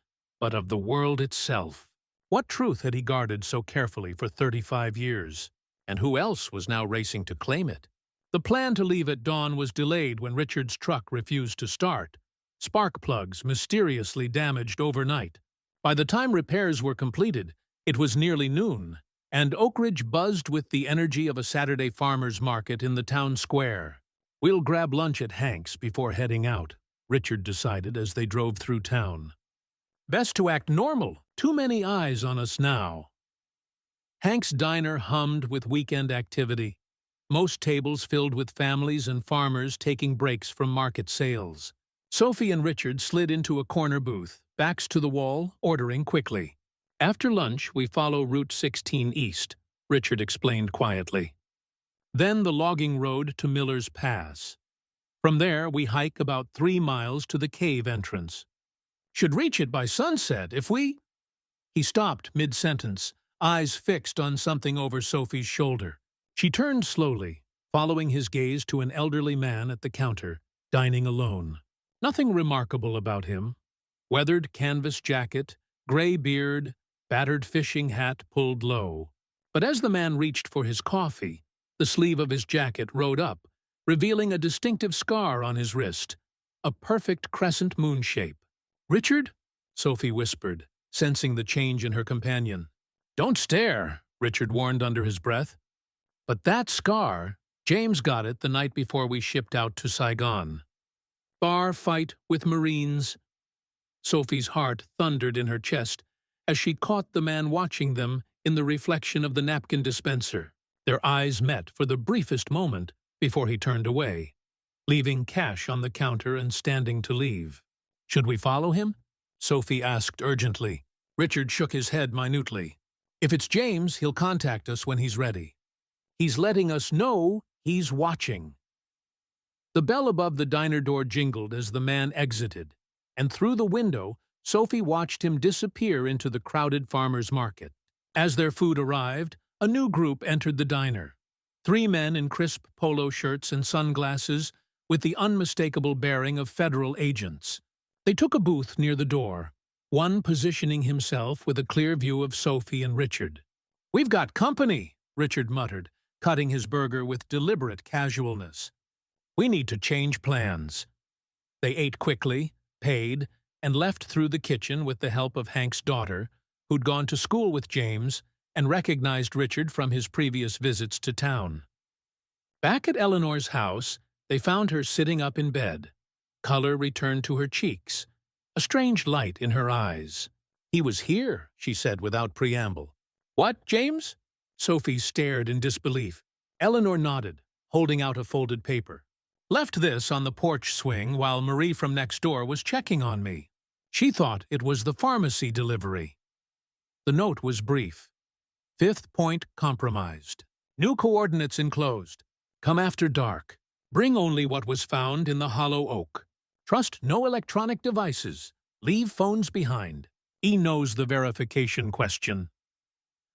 but of the world itself. What truth had he guarded so carefully for 35 years? And who else was now racing to claim it? The plan to leave at dawn was delayed when Richard's truck refused to start. Spark plugs mysteriously damaged overnight. By the time repairs were completed, it was nearly noon, and Oak Ridge buzzed with the energy of a Saturday farmer's market in the town square. "We'll grab lunch at Hank's before heading out," Richard decided as they drove through town. "Best to act normal. Too many eyes on us now." Hank's diner hummed with weekend activity, most tables filled with families and farmers taking breaks from market sales. Sophie and Richard slid into a corner booth, backs to the wall, ordering quickly. "After lunch, we follow Route 16 east," Richard explained quietly. "Then the logging road to Miller's Pass. From there, we hike about 3 miles to the cave entrance. Should reach it by sunset if we—" He stopped mid-sentence, eyes fixed on something over Sophie's shoulder. She turned slowly, following his gaze to an elderly man at the counter, dining alone. Nothing remarkable about him. Weathered canvas jacket, gray beard, battered fishing hat pulled low. But as the man reached for his coffee, the sleeve of his jacket rode up, revealing a distinctive scar on his wrist, a perfect crescent moon shape. "Richard?" Sophie whispered, sensing the change in her companion. "Don't stare," Richard warned under his breath. "But that scar, James got it the night before we shipped out to Saigon. Bar fight with Marines." Sophie's heart thundered in her chest as she caught the man watching them in the reflection of the napkin dispenser. Their eyes met for the briefest moment before he turned away, leaving cash on the counter and standing to leave. "Should we follow him?" Sophie asked urgently. Richard shook his head minutely. "If it's James, he'll contact us when he's ready. He's letting us know he's watching." The bell above the diner door jingled as the man exited, and through the window, Sophie watched him disappear into the crowded farmer's market. As their food arrived, a new group entered the diner. 3 men in crisp polo shirts and sunglasses with the unmistakable bearing of federal agents. They took a booth near the door, one positioning himself with a clear view of Sophie and Richard. "We've got company," Richard muttered, cutting his burger with deliberate casualness. "We need to change plans." They ate quickly, paid, and left through the kitchen with the help of Hank's daughter, who'd gone to school with James and recognized Richard from his previous visits to town. Back at Eleanor's house, they found her sitting up in bed. Color returned to her cheeks, a strange light in her eyes. "He was here," she said without preamble. "What, James?" Sophie stared in disbelief. Eleanor nodded, holding out a folded paper. "Left this on the porch swing while Marie from next door was checking on me. She thought it was the pharmacy delivery." The note was brief. "Fifth point compromised. New coordinates enclosed. Come after dark. Bring only what was found in the hollow oak. Trust no electronic devices. Leave phones behind. E knows the verification question."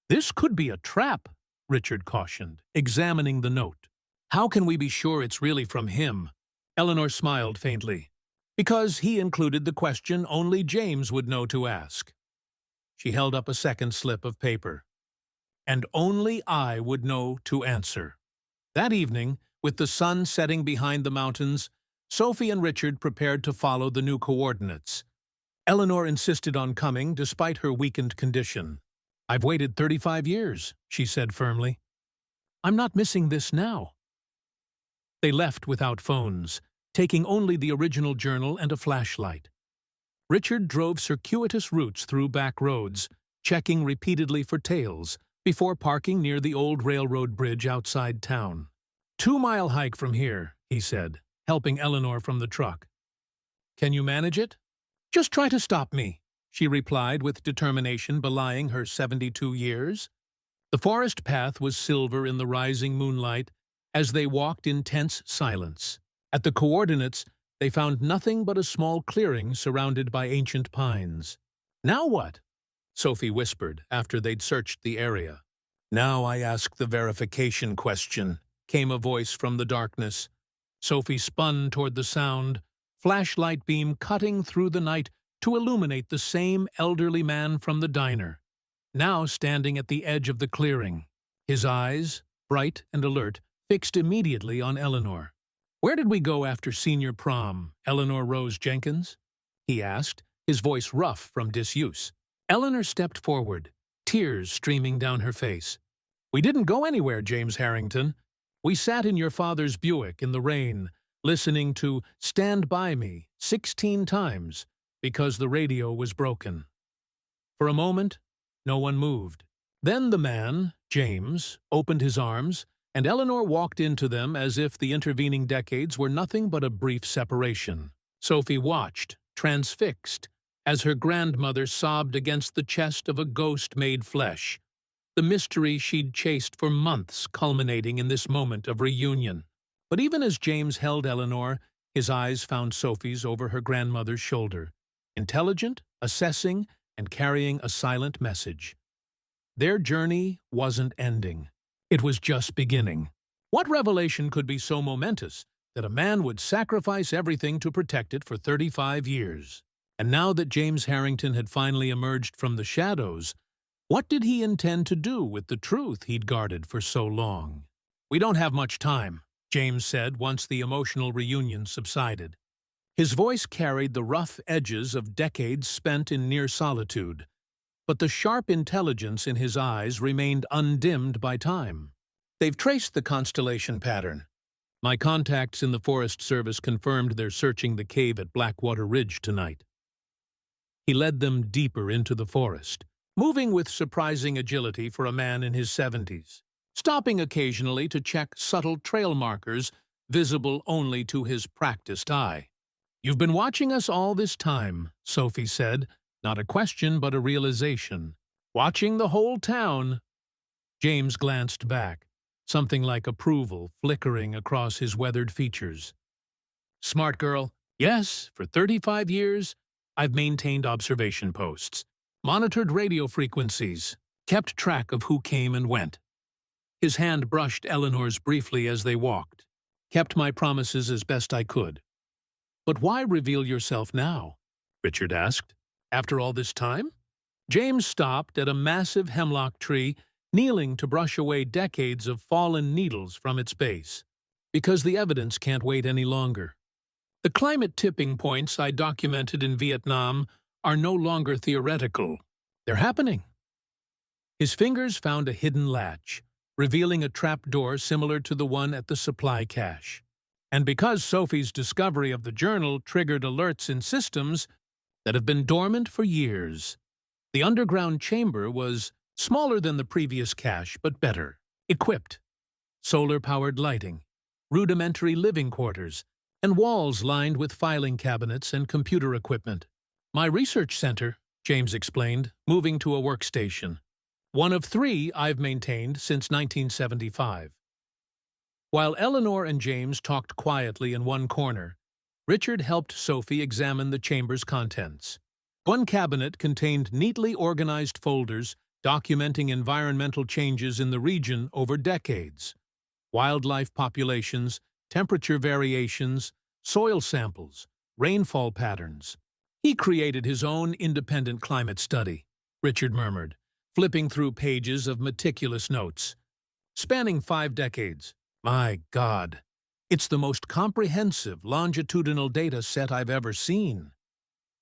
"This could be a trap," Richard cautioned, examining the note. "How can we be sure it's really from him?" Eleanor smiled faintly. "Because he included the question only James would know to ask." She held up a second slip of paper. "And only I would know to answer." That evening, with the sun setting behind the mountains, Sophie and Richard prepared to follow the new coordinates. Eleanor insisted on coming despite her weakened condition. "I've waited 35 years, she said firmly. "I'm not missing this now." They left without phones, taking only the original journal and a flashlight. Richard drove circuitous routes through back roads, checking repeatedly for tails, before parking near the old railroad bridge outside town. 2-mile hike from here, he said, helping Eleanor from the truck. "Can you manage it?" "Just try to stop me," she replied with determination belying her 72 years. The forest path was silver in the rising moonlight as they walked in tense silence. At the coordinates, they found nothing but a small clearing surrounded by ancient pines. "Now what?" Sophie whispered after they'd searched the area. "Now I ask the verification question," came a voice from the darkness. Sophie spun toward the sound, flashlight beam cutting through the night to illuminate the same elderly man from the diner, now standing at the edge of the clearing, his eyes, bright and alert, fixed immediately on Eleanor. "Where did we go after senior prom, Eleanor Rose Jenkins?" he asked, his voice rough from disuse. Eleanor stepped forward, tears streaming down her face. "We didn't go anywhere, James Harrington. We sat in your father's Buick in the rain, listening to Stand By Me 16 times because the radio was broken." For a moment, no one moved. Then the man, James, opened his arms, and Eleanor walked into them as if the intervening decades were nothing but a brief separation. Sophie watched, transfixed, as her grandmother sobbed against the chest of a ghost made flesh, the mystery she'd chased for months culminating in this moment of reunion. But even as James held Eleanor, his eyes found Sophie's over her grandmother's shoulder, intelligent, assessing, and carrying a silent message. Their journey wasn't ending. It was just beginning. What revelation could be so momentous that a man would sacrifice everything to protect it for 35 years? And now that James Harrington had finally emerged from the shadows, what did he intend to do with the truth he'd guarded for so long? "We don't have much time," James said once the emotional reunion subsided. His voice carried the rough edges of decades spent in near solitude, but the sharp intelligence in his eyes remained undimmed by time. "They've traced the constellation pattern. My contacts in the Forest Service confirmed they're searching the cave at Blackwater Ridge tonight." He led them deeper into the forest, moving with surprising agility for a man in his 70s, stopping occasionally to check subtle trail markers visible only to his practiced eye. "You've been watching us all this time," Sophie said, not a question but a realization. "Watching the whole town." James glanced back, something like approval flickering across his weathered features. "Smart girl. Yes, for 35 years, I've maintained observation posts, monitored radio frequencies, kept track of who came and went." His hand brushed Eleanor's briefly as they walked. "Kept my promises as best I could." "But why reveal yourself now?" Richard asked. "After all this time?" James stopped at a massive hemlock tree, kneeling to brush away decades of fallen needles from its base. "Because the evidence can't wait any longer." The climate tipping points I documented in Vietnam are no longer theoretical. They're happening. His fingers found a hidden latch, revealing a trapdoor similar to the one at the supply cache. And because Sophie's discovery of the journal triggered alerts in systems that have been dormant for years, the underground chamber was smaller than the previous cache, but better equipped. Solar-powered lighting, rudimentary living quarters, and walls lined with filing cabinets and computer equipment. My research center, James explained, moving to a workstation. One of 3 I've maintained since 1975. While Eleanor and James talked quietly in one corner, Richard helped Sophie examine the chamber's contents. One cabinet contained neatly organized folders documenting environmental changes in the region over decades. Wildlife populations, temperature variations, soil samples, rainfall patterns. He created his own independent climate study, Richard murmured, flipping through pages of meticulous notes. Spanning 5 decades. My God, it's the most comprehensive longitudinal data set I've ever seen.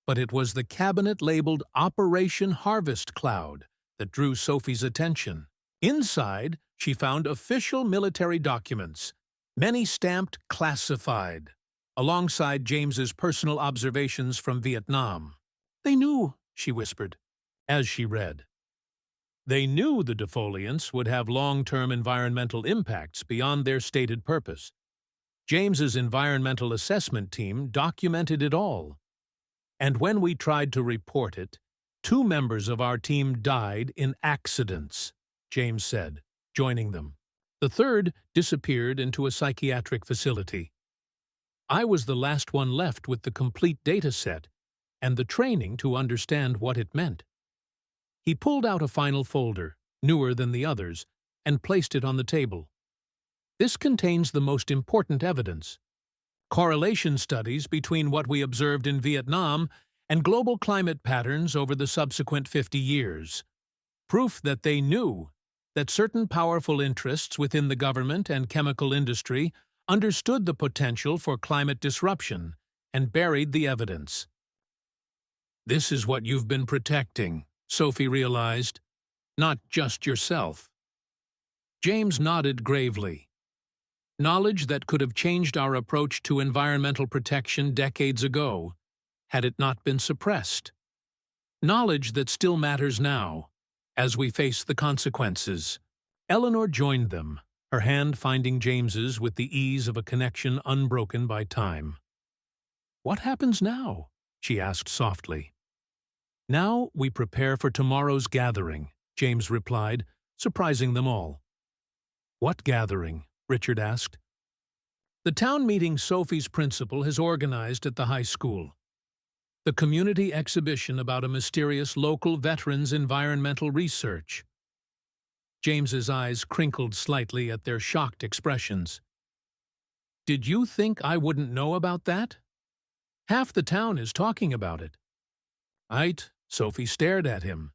But it was the cabinet labeled Operation Harvest Cloud that drew Sophie's attention. Inside, she found official military documents, many stamped classified, alongside James's personal observations from Vietnam. They knew, she whispered, as she read. They knew the defoliants would have long-term environmental impacts beyond their stated purpose. James's environmental assessment team documented it all. And when we tried to report it, 2 members of our team died in accidents, James said, joining them. The 3rd disappeared into a psychiatric facility. I was the last one left with the complete data set and the training to understand what it meant. He pulled out a final folder, newer than the others, and placed it on the table. This contains the most important evidence. Correlation studies between what we observed in Vietnam and global climate patterns over the subsequent 50 years. Proof that they knew that certain powerful interests within the government and chemical industry understood the potential for climate disruption and buried the evidence. This is what you've been protecting, Sophie realized, not just yourself. James nodded gravely. Knowledge that could have changed our approach to environmental protection decades ago, had it not been suppressed. Knowledge that still matters now, as we face the consequences. Eleanor joined them, her hand finding James's with the ease of a connection unbroken by time. What happens now? She asked softly. Now we prepare for tomorrow's gathering, James replied, surprising them all. What gathering? Richard asked. The town meeting Sophie's principal has organized at the high school. The community exhibition about a mysterious local veteran's environmental research. James's eyes crinkled slightly at their shocked expressions. Did you think I wouldn't know about that? Half the town is talking about it. Right, Sophie stared at him.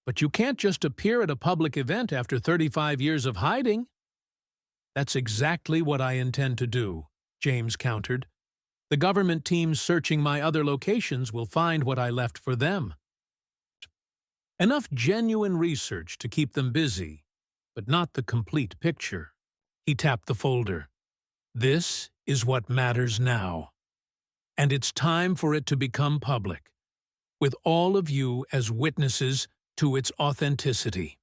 But you can't just appear at a public event after 35 years of hiding. That's exactly what I intend to do, James countered. The government teams searching my other locations will find what I left for them. Enough genuine research to keep them busy, but not the complete picture. He tapped the folder. This is what matters now. And it's time for it to become public, with all of you as witnesses to its authenticity.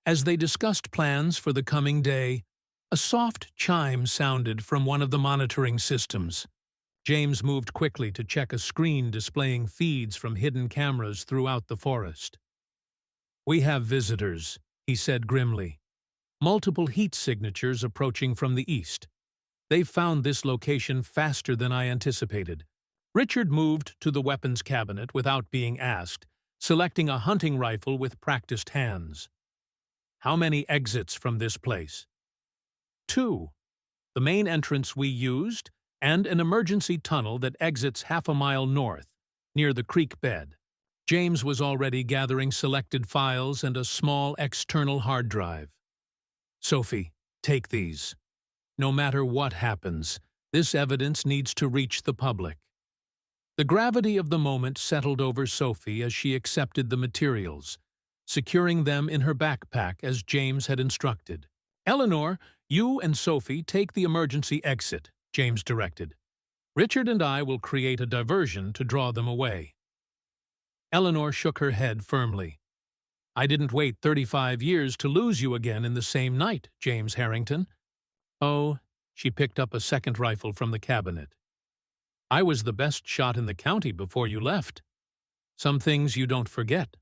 As they discussed plans for the coming day, a soft chime sounded from one of the monitoring systems. James moved quickly to check a screen displaying feeds from hidden cameras throughout the forest. We have visitors, he said grimly. Multiple heat signatures approaching from the east. They've found this location faster than I anticipated. Richard moved to the weapons cabinet without being asked, selecting a hunting rifle with practiced hands. How many exits from this place? 2. The main entrance we used, and an emergency tunnel that exits half a mile north, near the creek bed. James was already gathering selected files and a small external hard drive. Sophie, take these. No matter what happens, This evidence needs to reach the public. The gravity of the moment settled over Sophie as she accepted the materials, securing them in her backpack as James had instructed. "Eleanor, you and Sophie take the emergency exit," James directed. "Richard and I will create a diversion to draw them away." Eleanor shook her head firmly. "I didn't wait 35 years to lose you again in the same night, James Harrington." "Oh," she picked up a second rifle from the cabinet. "I was the best shot in the county before you left. Some things you don't forget."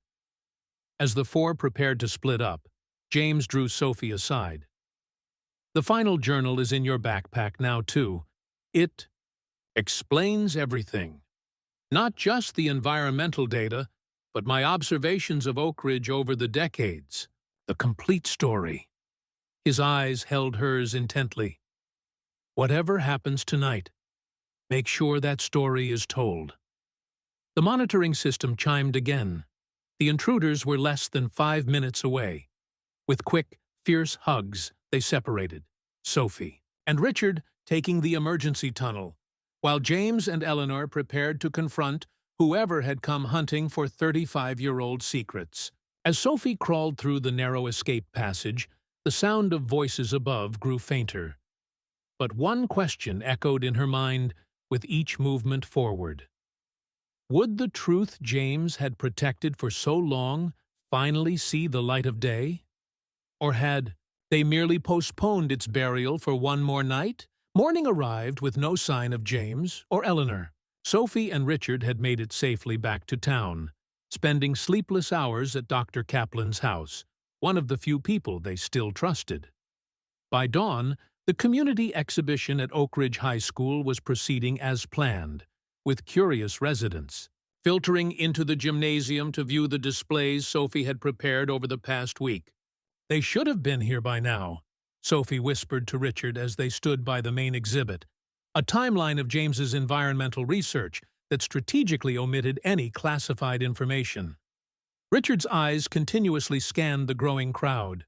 As the four prepared to split up, James drew Sophie aside. "The final journal is in your backpack now, too. It explains everything. Not just the environmental data, but my observations of Oak Ridge over the decades. The complete story." His eyes held hers intently. "Whatever happens tonight, make sure that story is told." The monitoring system chimed again. The intruders were less than 5 minutes away. With quick, fierce hugs, they separated, Sophie and Richard taking the emergency tunnel, while James and Eleanor prepared to confront whoever had come hunting for 35-year-old secrets. As Sophie crawled through the narrow escape passage, the sound of voices above grew fainter. But one question echoed in her mind with each movement forward. Would the truth James had protected for so long finally see the light of day? Or had they merely postponed its burial for one more night? Morning arrived with no sign of James or Eleanor. Sophie and Richard had made it safely back to town, spending sleepless hours at Dr. Kaplan's house, one of the few people they still trusted. By dawn, the community exhibition at Oak Ridge High School was proceeding as planned, with curious residents filtering into the gymnasium to view the displays Sophie had prepared over the past week. "They should have been here by now," Sophie whispered to Richard as they stood by the main exhibit, a timeline of James's environmental research that strategically omitted any classified information. Richard's eyes continuously scanned the growing crowd.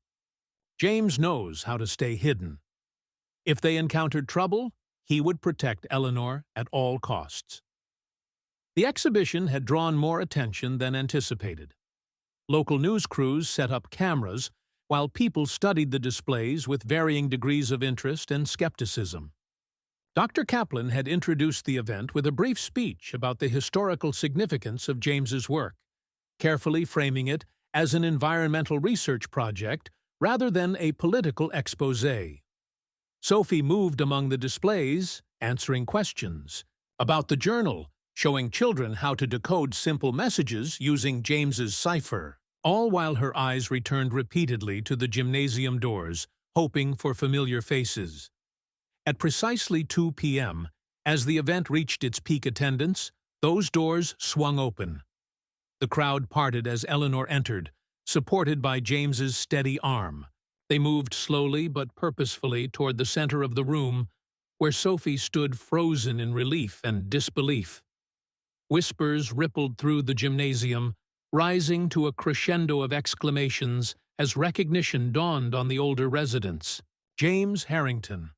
James knows how to stay hidden. If they encountered trouble, he would protect Eleanor at all costs. The exhibition had drawn more attention than anticipated. Local news crews set up cameras, while people studied the displays with varying degrees of interest and skepticism. Dr. Kaplan had introduced the event with a brief speech about the historical significance of James's work, carefully framing it as an environmental research project rather than a political exposé. Sophie moved among the displays, answering questions about the journal, showing children how to decode simple messages using James's cipher, all while her eyes returned repeatedly to the gymnasium doors, hoping for familiar faces. At precisely 2 p.m., as the event reached its peak attendance, those doors swung open. The crowd parted as Eleanor entered, supported by James's steady arm. They moved slowly but purposefully toward the center of the room, where Sophie stood frozen in relief and disbelief. Whispers rippled through the gymnasium, rising to a crescendo of exclamations as recognition dawned on the older residents. James Harrington,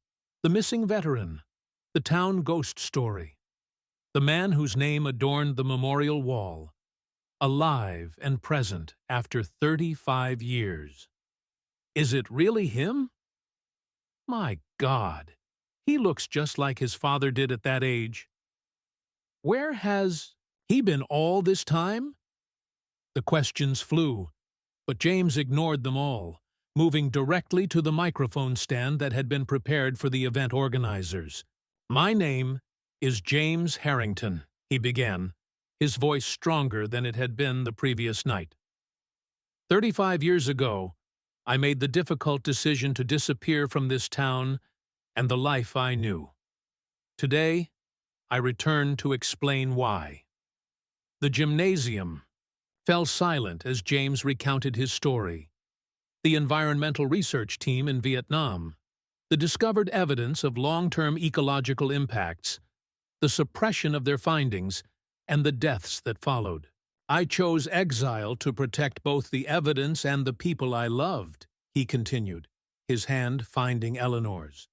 the missing veteran, the town ghost story, the man whose name adorned the memorial wall, alive and present after 35 years. Is it really him? My God, he looks just like his father did at that age. Where has he been all this time? The questions flew, but James ignored them all, moving directly to the microphone stand that had been prepared for the event organizers. "My name is James Harrington," he began, his voice stronger than it had been the previous night. 35 years ago, I made the difficult decision to disappear from this town and the life I knew. Today, I return to explain why." The gymnasium fell silent as James recounted his story. The environmental research team in Vietnam, the discovered evidence of long-term ecological impacts, the suppression of their findings, and the deaths that followed. "I chose exile to protect both the evidence and the people I loved," he continued, his hand finding Eleanor's.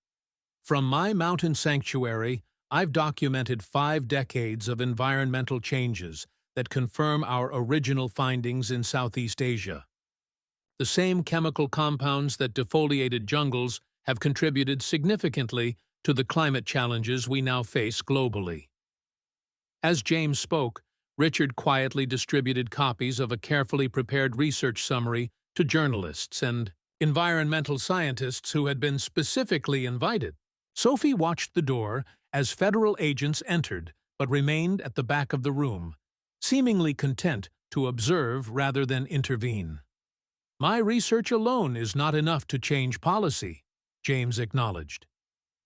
From my mountain sanctuary, I've documented 5 decades of environmental changes that confirm our original findings in Southeast Asia. The same chemical compounds that defoliated jungles have contributed significantly to the climate challenges we now face globally. As James spoke, Richard quietly distributed copies of a carefully prepared research summary to journalists and environmental scientists who had been specifically invited. Sophie watched the door as federal agents entered, but remained at the back of the room, seemingly content to observe rather than intervene. "My research alone is not enough to change policy," James acknowledged.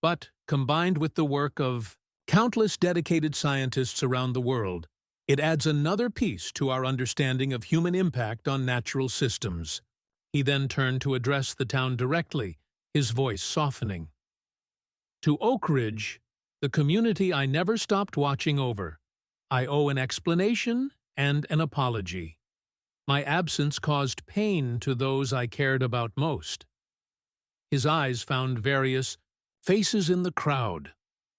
"But, combined with the work of countless dedicated scientists around the world, it adds another piece to our understanding of human impact on natural systems." He then turned to address the town directly, his voice softening. "To Oak Ridge, the community I never stopped watching over, I owe an explanation and an apology. My absence caused pain to those I cared about most." His eyes found various faces in the crowd.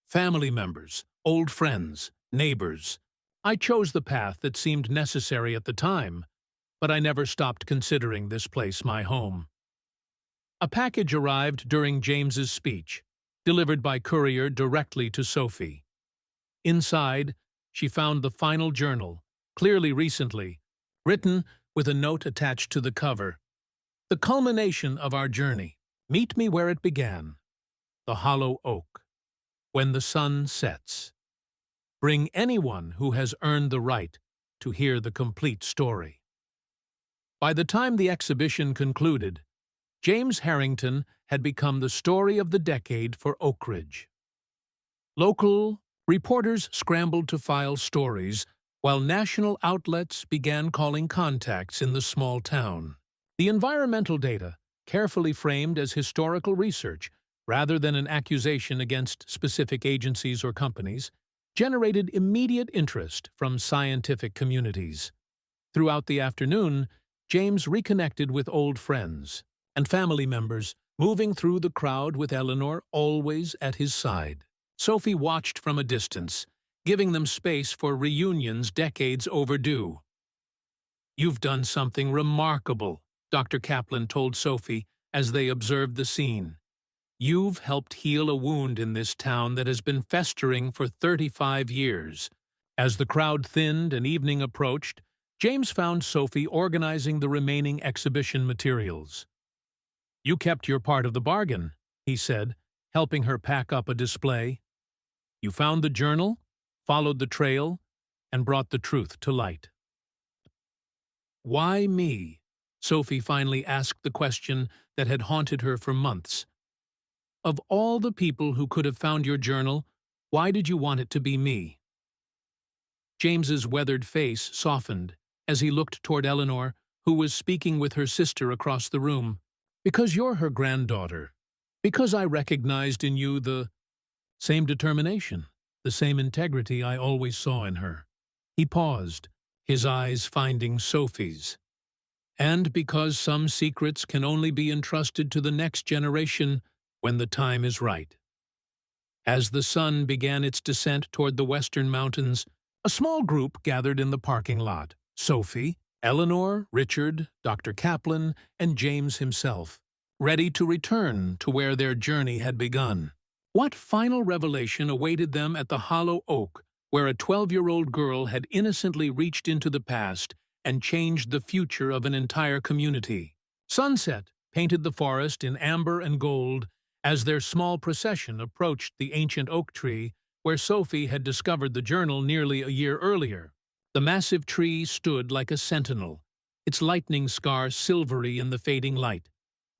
Family members, old friends, neighbors. "I chose the path that seemed necessary at the time, but I never stopped considering this place my home." A package arrived during James's speech, delivered by courier directly to Sophie. Inside, she found the final journal, clearly recently, written with a note attached to the cover. "The culmination of our journey. Meet me where it began. The hollow oak. When the sun sets. Bring anyone who has earned the right to hear the complete story." By the time the exhibition concluded, James Harrington had become the story of the decade for Oak Ridge. Local reporters scrambled to file stories, while national outlets began calling contacts in the small town. The environmental data, carefully framed as historical research rather than an accusation against specific agencies or companies, generated immediate interest from scientific communities. Throughout the afternoon, James reconnected with old friends and family members, moving through the crowd with Eleanor always at his side. Sophie watched from a distance, giving them space for reunions decades overdue. "You've done something remarkable," Dr. Kaplan told Sophie as they observed the scene. "You've helped heal a wound in this town that has been festering for 35 years. As the crowd thinned and evening approached, James found Sophie organizing the remaining exhibition materials. "You kept your part of the bargain," he said, helping her pack up a display. "You found the journal, followed the trail, and brought the truth to light." "Why me?" Sophie finally asked the question that had haunted her for months. "Of all the people who could have found your journal, why did you want it to be me?" James's weathered face softened as he looked toward Eleanor, who was speaking with her sister across the room. "Because you're her granddaughter. Because I recognized in you the same determination, the same integrity I always saw in her." He paused, his eyes finding Sophie's. "And because some secrets can only be entrusted to the next generation when the time is right." As the sun began its descent toward the western mountains, a small group gathered in the parking lot. Sophie, Eleanor, Richard, Dr. Kaplan, and James himself, ready to return to where their journey had begun. What final revelation awaited them at the hollow oak, where a 12-year-old girl had innocently reached into the past and changed the future of an entire community? Sunset painted the forest in amber and gold as their small procession approached the ancient oak tree where Sophie had discovered the journal nearly a year earlier. The massive tree stood like a sentinel, its lightning scar silvery in the fading light.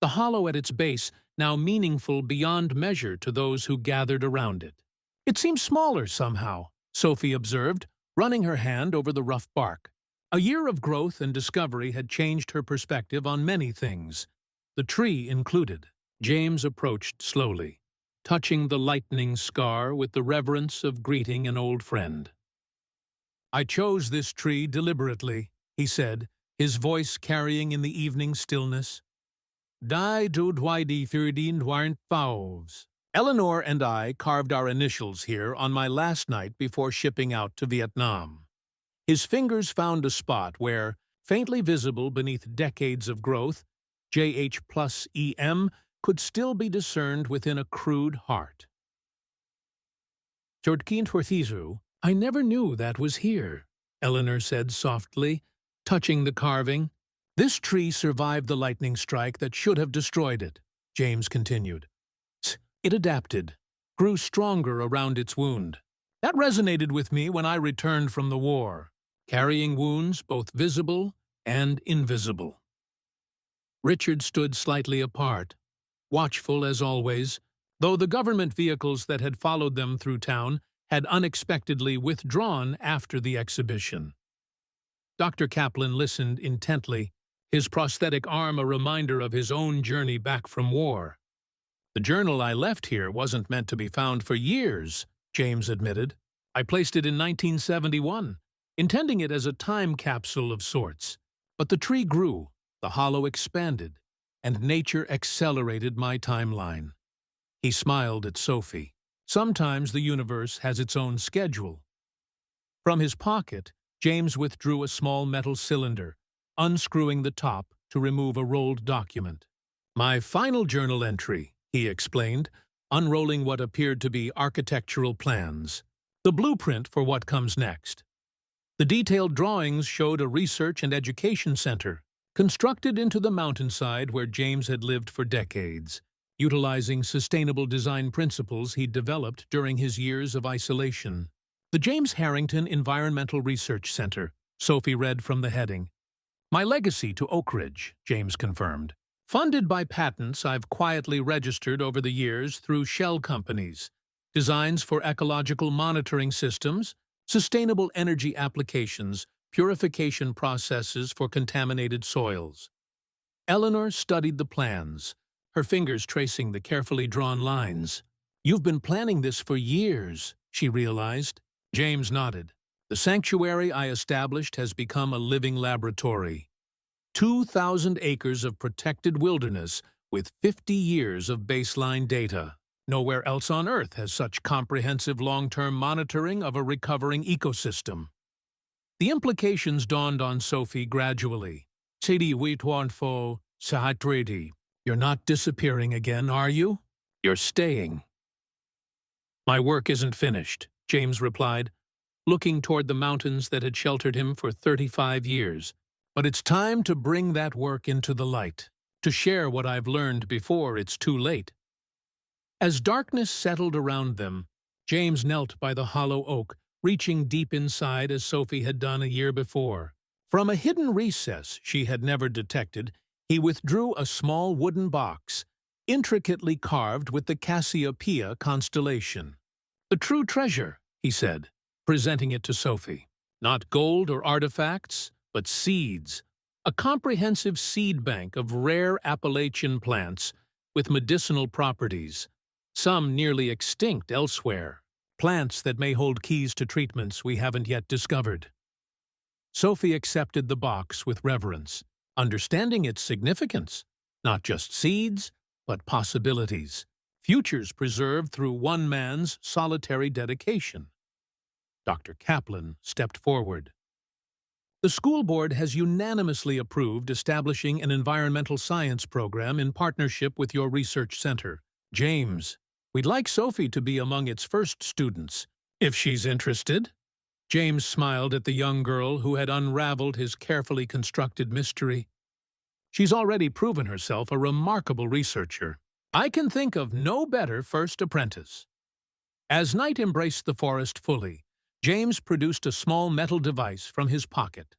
The hollow at its base now meaningful beyond measure to those who gathered around it. "It seems smaller somehow," Sophie observed, running her hand over the rough bark. A year of growth and discovery had changed her perspective on many things, the tree included. James approached slowly, touching the lightning scar with the reverence of greeting an old friend. "I chose this tree deliberately," he said, his voice carrying in the evening stillness. "Die do dwaidi thirdin dwarnt fauves." Eleanor and I carved our initials here on my last night before shipping out to Vietnam. His fingers found a spot where, faintly visible beneath decades of growth, JH plus EM could still be discerned within a crude heart. Jordkin Twerthizu, I never knew that was here, Eleanor said softly, touching the carving. This tree survived the lightning strike that should have destroyed it, James continued. It adapted, grew stronger around its wound. That resonated with me when I returned from the war, carrying wounds both visible and invisible. Richard stood slightly apart, watchful as always, though the government vehicles that had followed them through town had unexpectedly withdrawn after the exhibition. Dr. Kaplan listened intently, his prosthetic arm a reminder of his own journey back from war. The journal I left here wasn't meant to be found for years, James admitted. I placed it in 1971, intending it as a time capsule of sorts. But the tree grew, the hollow expanded, and nature accelerated my timeline. He smiled at Sophie. Sometimes the universe has its own schedule. From his pocket, James withdrew a small metal cylinder, unscrewing the top to remove a rolled document. My final journal entry, he explained, unrolling what appeared to be architectural plans, the blueprint for what comes next. The detailed drawings showed a research and education center, constructed into the mountainside where James had lived for decades, utilizing sustainable design principles he'd developed during his years of isolation. The James Harrington Environmental Research Center, Sophie read from the heading. My legacy to Oak Ridge, James confirmed. Funded by patents I've quietly registered over the years through shell companies, designs for ecological monitoring systems, sustainable energy applications, purification processes for contaminated soils. Eleanor studied the plans, her fingers tracing the carefully drawn lines. You've been planning this for years, she realized. James nodded. The sanctuary I established has become a living laboratory. 2,000 acres of protected wilderness with 50 years of baseline data. Nowhere else on Earth has such comprehensive long-term monitoring of a recovering ecosystem. The implications dawned on Sophie gradually. You're not disappearing again, are you? You're staying. My work isn't finished, James replied, looking toward the mountains that had sheltered him for 35 years. But it's time to bring that work into the light, to share what I've learned before it's too late. As darkness settled around them, James knelt by the hollow oak, reaching deep inside as Sophie had done a year before. From a hidden recess she had never detected, he withdrew a small wooden box, intricately carved with the Cassiopeia constellation. The true treasure, he said, presenting it to Sophie. Not gold or artifacts, but seeds, a comprehensive seed bank of rare Appalachian plants with medicinal properties, some nearly extinct elsewhere, plants that may hold keys to treatments we haven't yet discovered. Sophie accepted the box with reverence, understanding its significance, not just seeds, but possibilities, futures preserved through one man's solitary dedication. Dr. Kaplan stepped forward. The school board has unanimously approved establishing an environmental science program in partnership with your research center. James, we'd like Sophie to be among its first students, if she's interested. James smiled at the young girl who had unraveled his carefully constructed mystery. She's already proven herself a remarkable researcher. I can think of no better first apprentice. As night embraced the forest fully, James produced a small metal device from his pocket.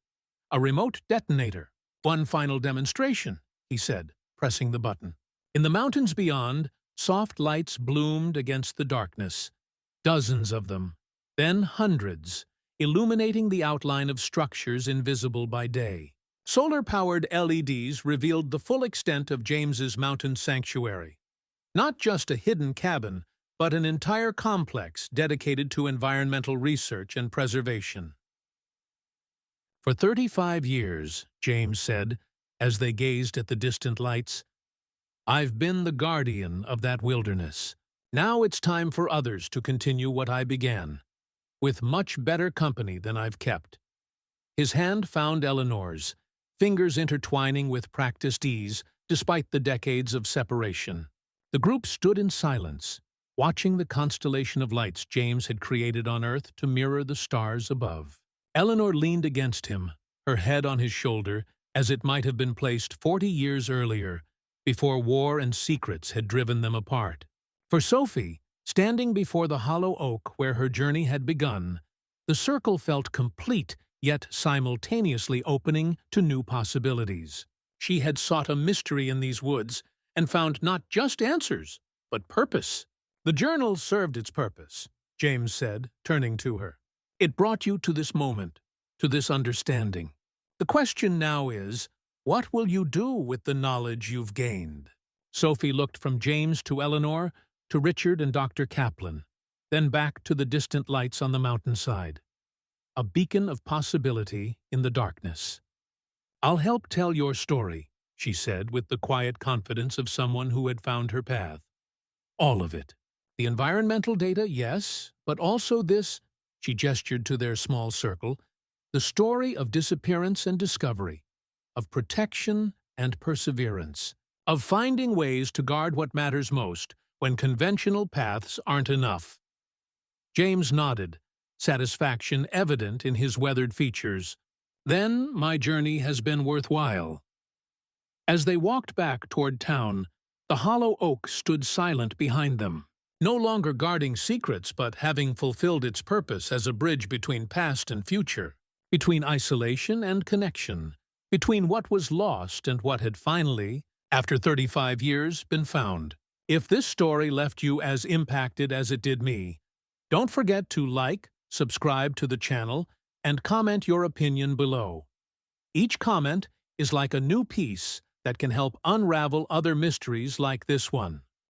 A remote detonator. One final demonstration, he said, pressing the button. In the mountains beyond, soft lights bloomed against the darkness. Dozens of them, then hundreds, illuminating the outline of structures invisible by day. Solar-powered LEDs revealed the full extent of James's mountain sanctuary. Not just a hidden cabin, but an entire complex dedicated to environmental research and preservation. For 35 years, James said, as they gazed at the distant lights, I've been the guardian of that wilderness, Now it's time for others to continue what I began, with much better company than I've kept. His hand found Eleanor's, fingers intertwining with practiced ease despite the decades of separation. The group stood in silence, watching the constellation of lights James had created on Earth to mirror the stars above. Eleanor leaned against him, her head on his shoulder, as it might have been placed 40 years earlier, before war and secrets had driven them apart. For Sophie, standing before the hollow oak where her journey had begun, the circle felt complete, yet simultaneously opening to new possibilities. She had sought a mystery in these woods and found not just answers, but purpose. The journal served its purpose, James said, turning to her. It brought you to this moment, to this understanding. The question now is, what will you do with the knowledge you've gained? Sophie looked from James to Eleanor, to Richard and Dr. Kaplan, then back to the distant lights on the mountainside. A beacon of possibility in the darkness. I'll help tell your story, she said with the quiet confidence of someone who had found her path. All of it. The environmental data, yes, but also this, she gestured to their small circle, the story of disappearance and discovery, of protection and perseverance, of finding ways to guard what matters most when conventional paths aren't enough. James nodded, satisfaction evident in his weathered features. Then my journey has been worthwhile. As they walked back toward town, the hollow oak stood silent behind them, no longer guarding secrets but having fulfilled its purpose as a bridge between past and future, between isolation and connection, between what was lost and what had finally, after 35 years, been found. If this story left you as impacted as it did me, don't forget to like, subscribe to the channel, and comment your opinion below. Each comment is like a new piece that can help unravel other mysteries like this one.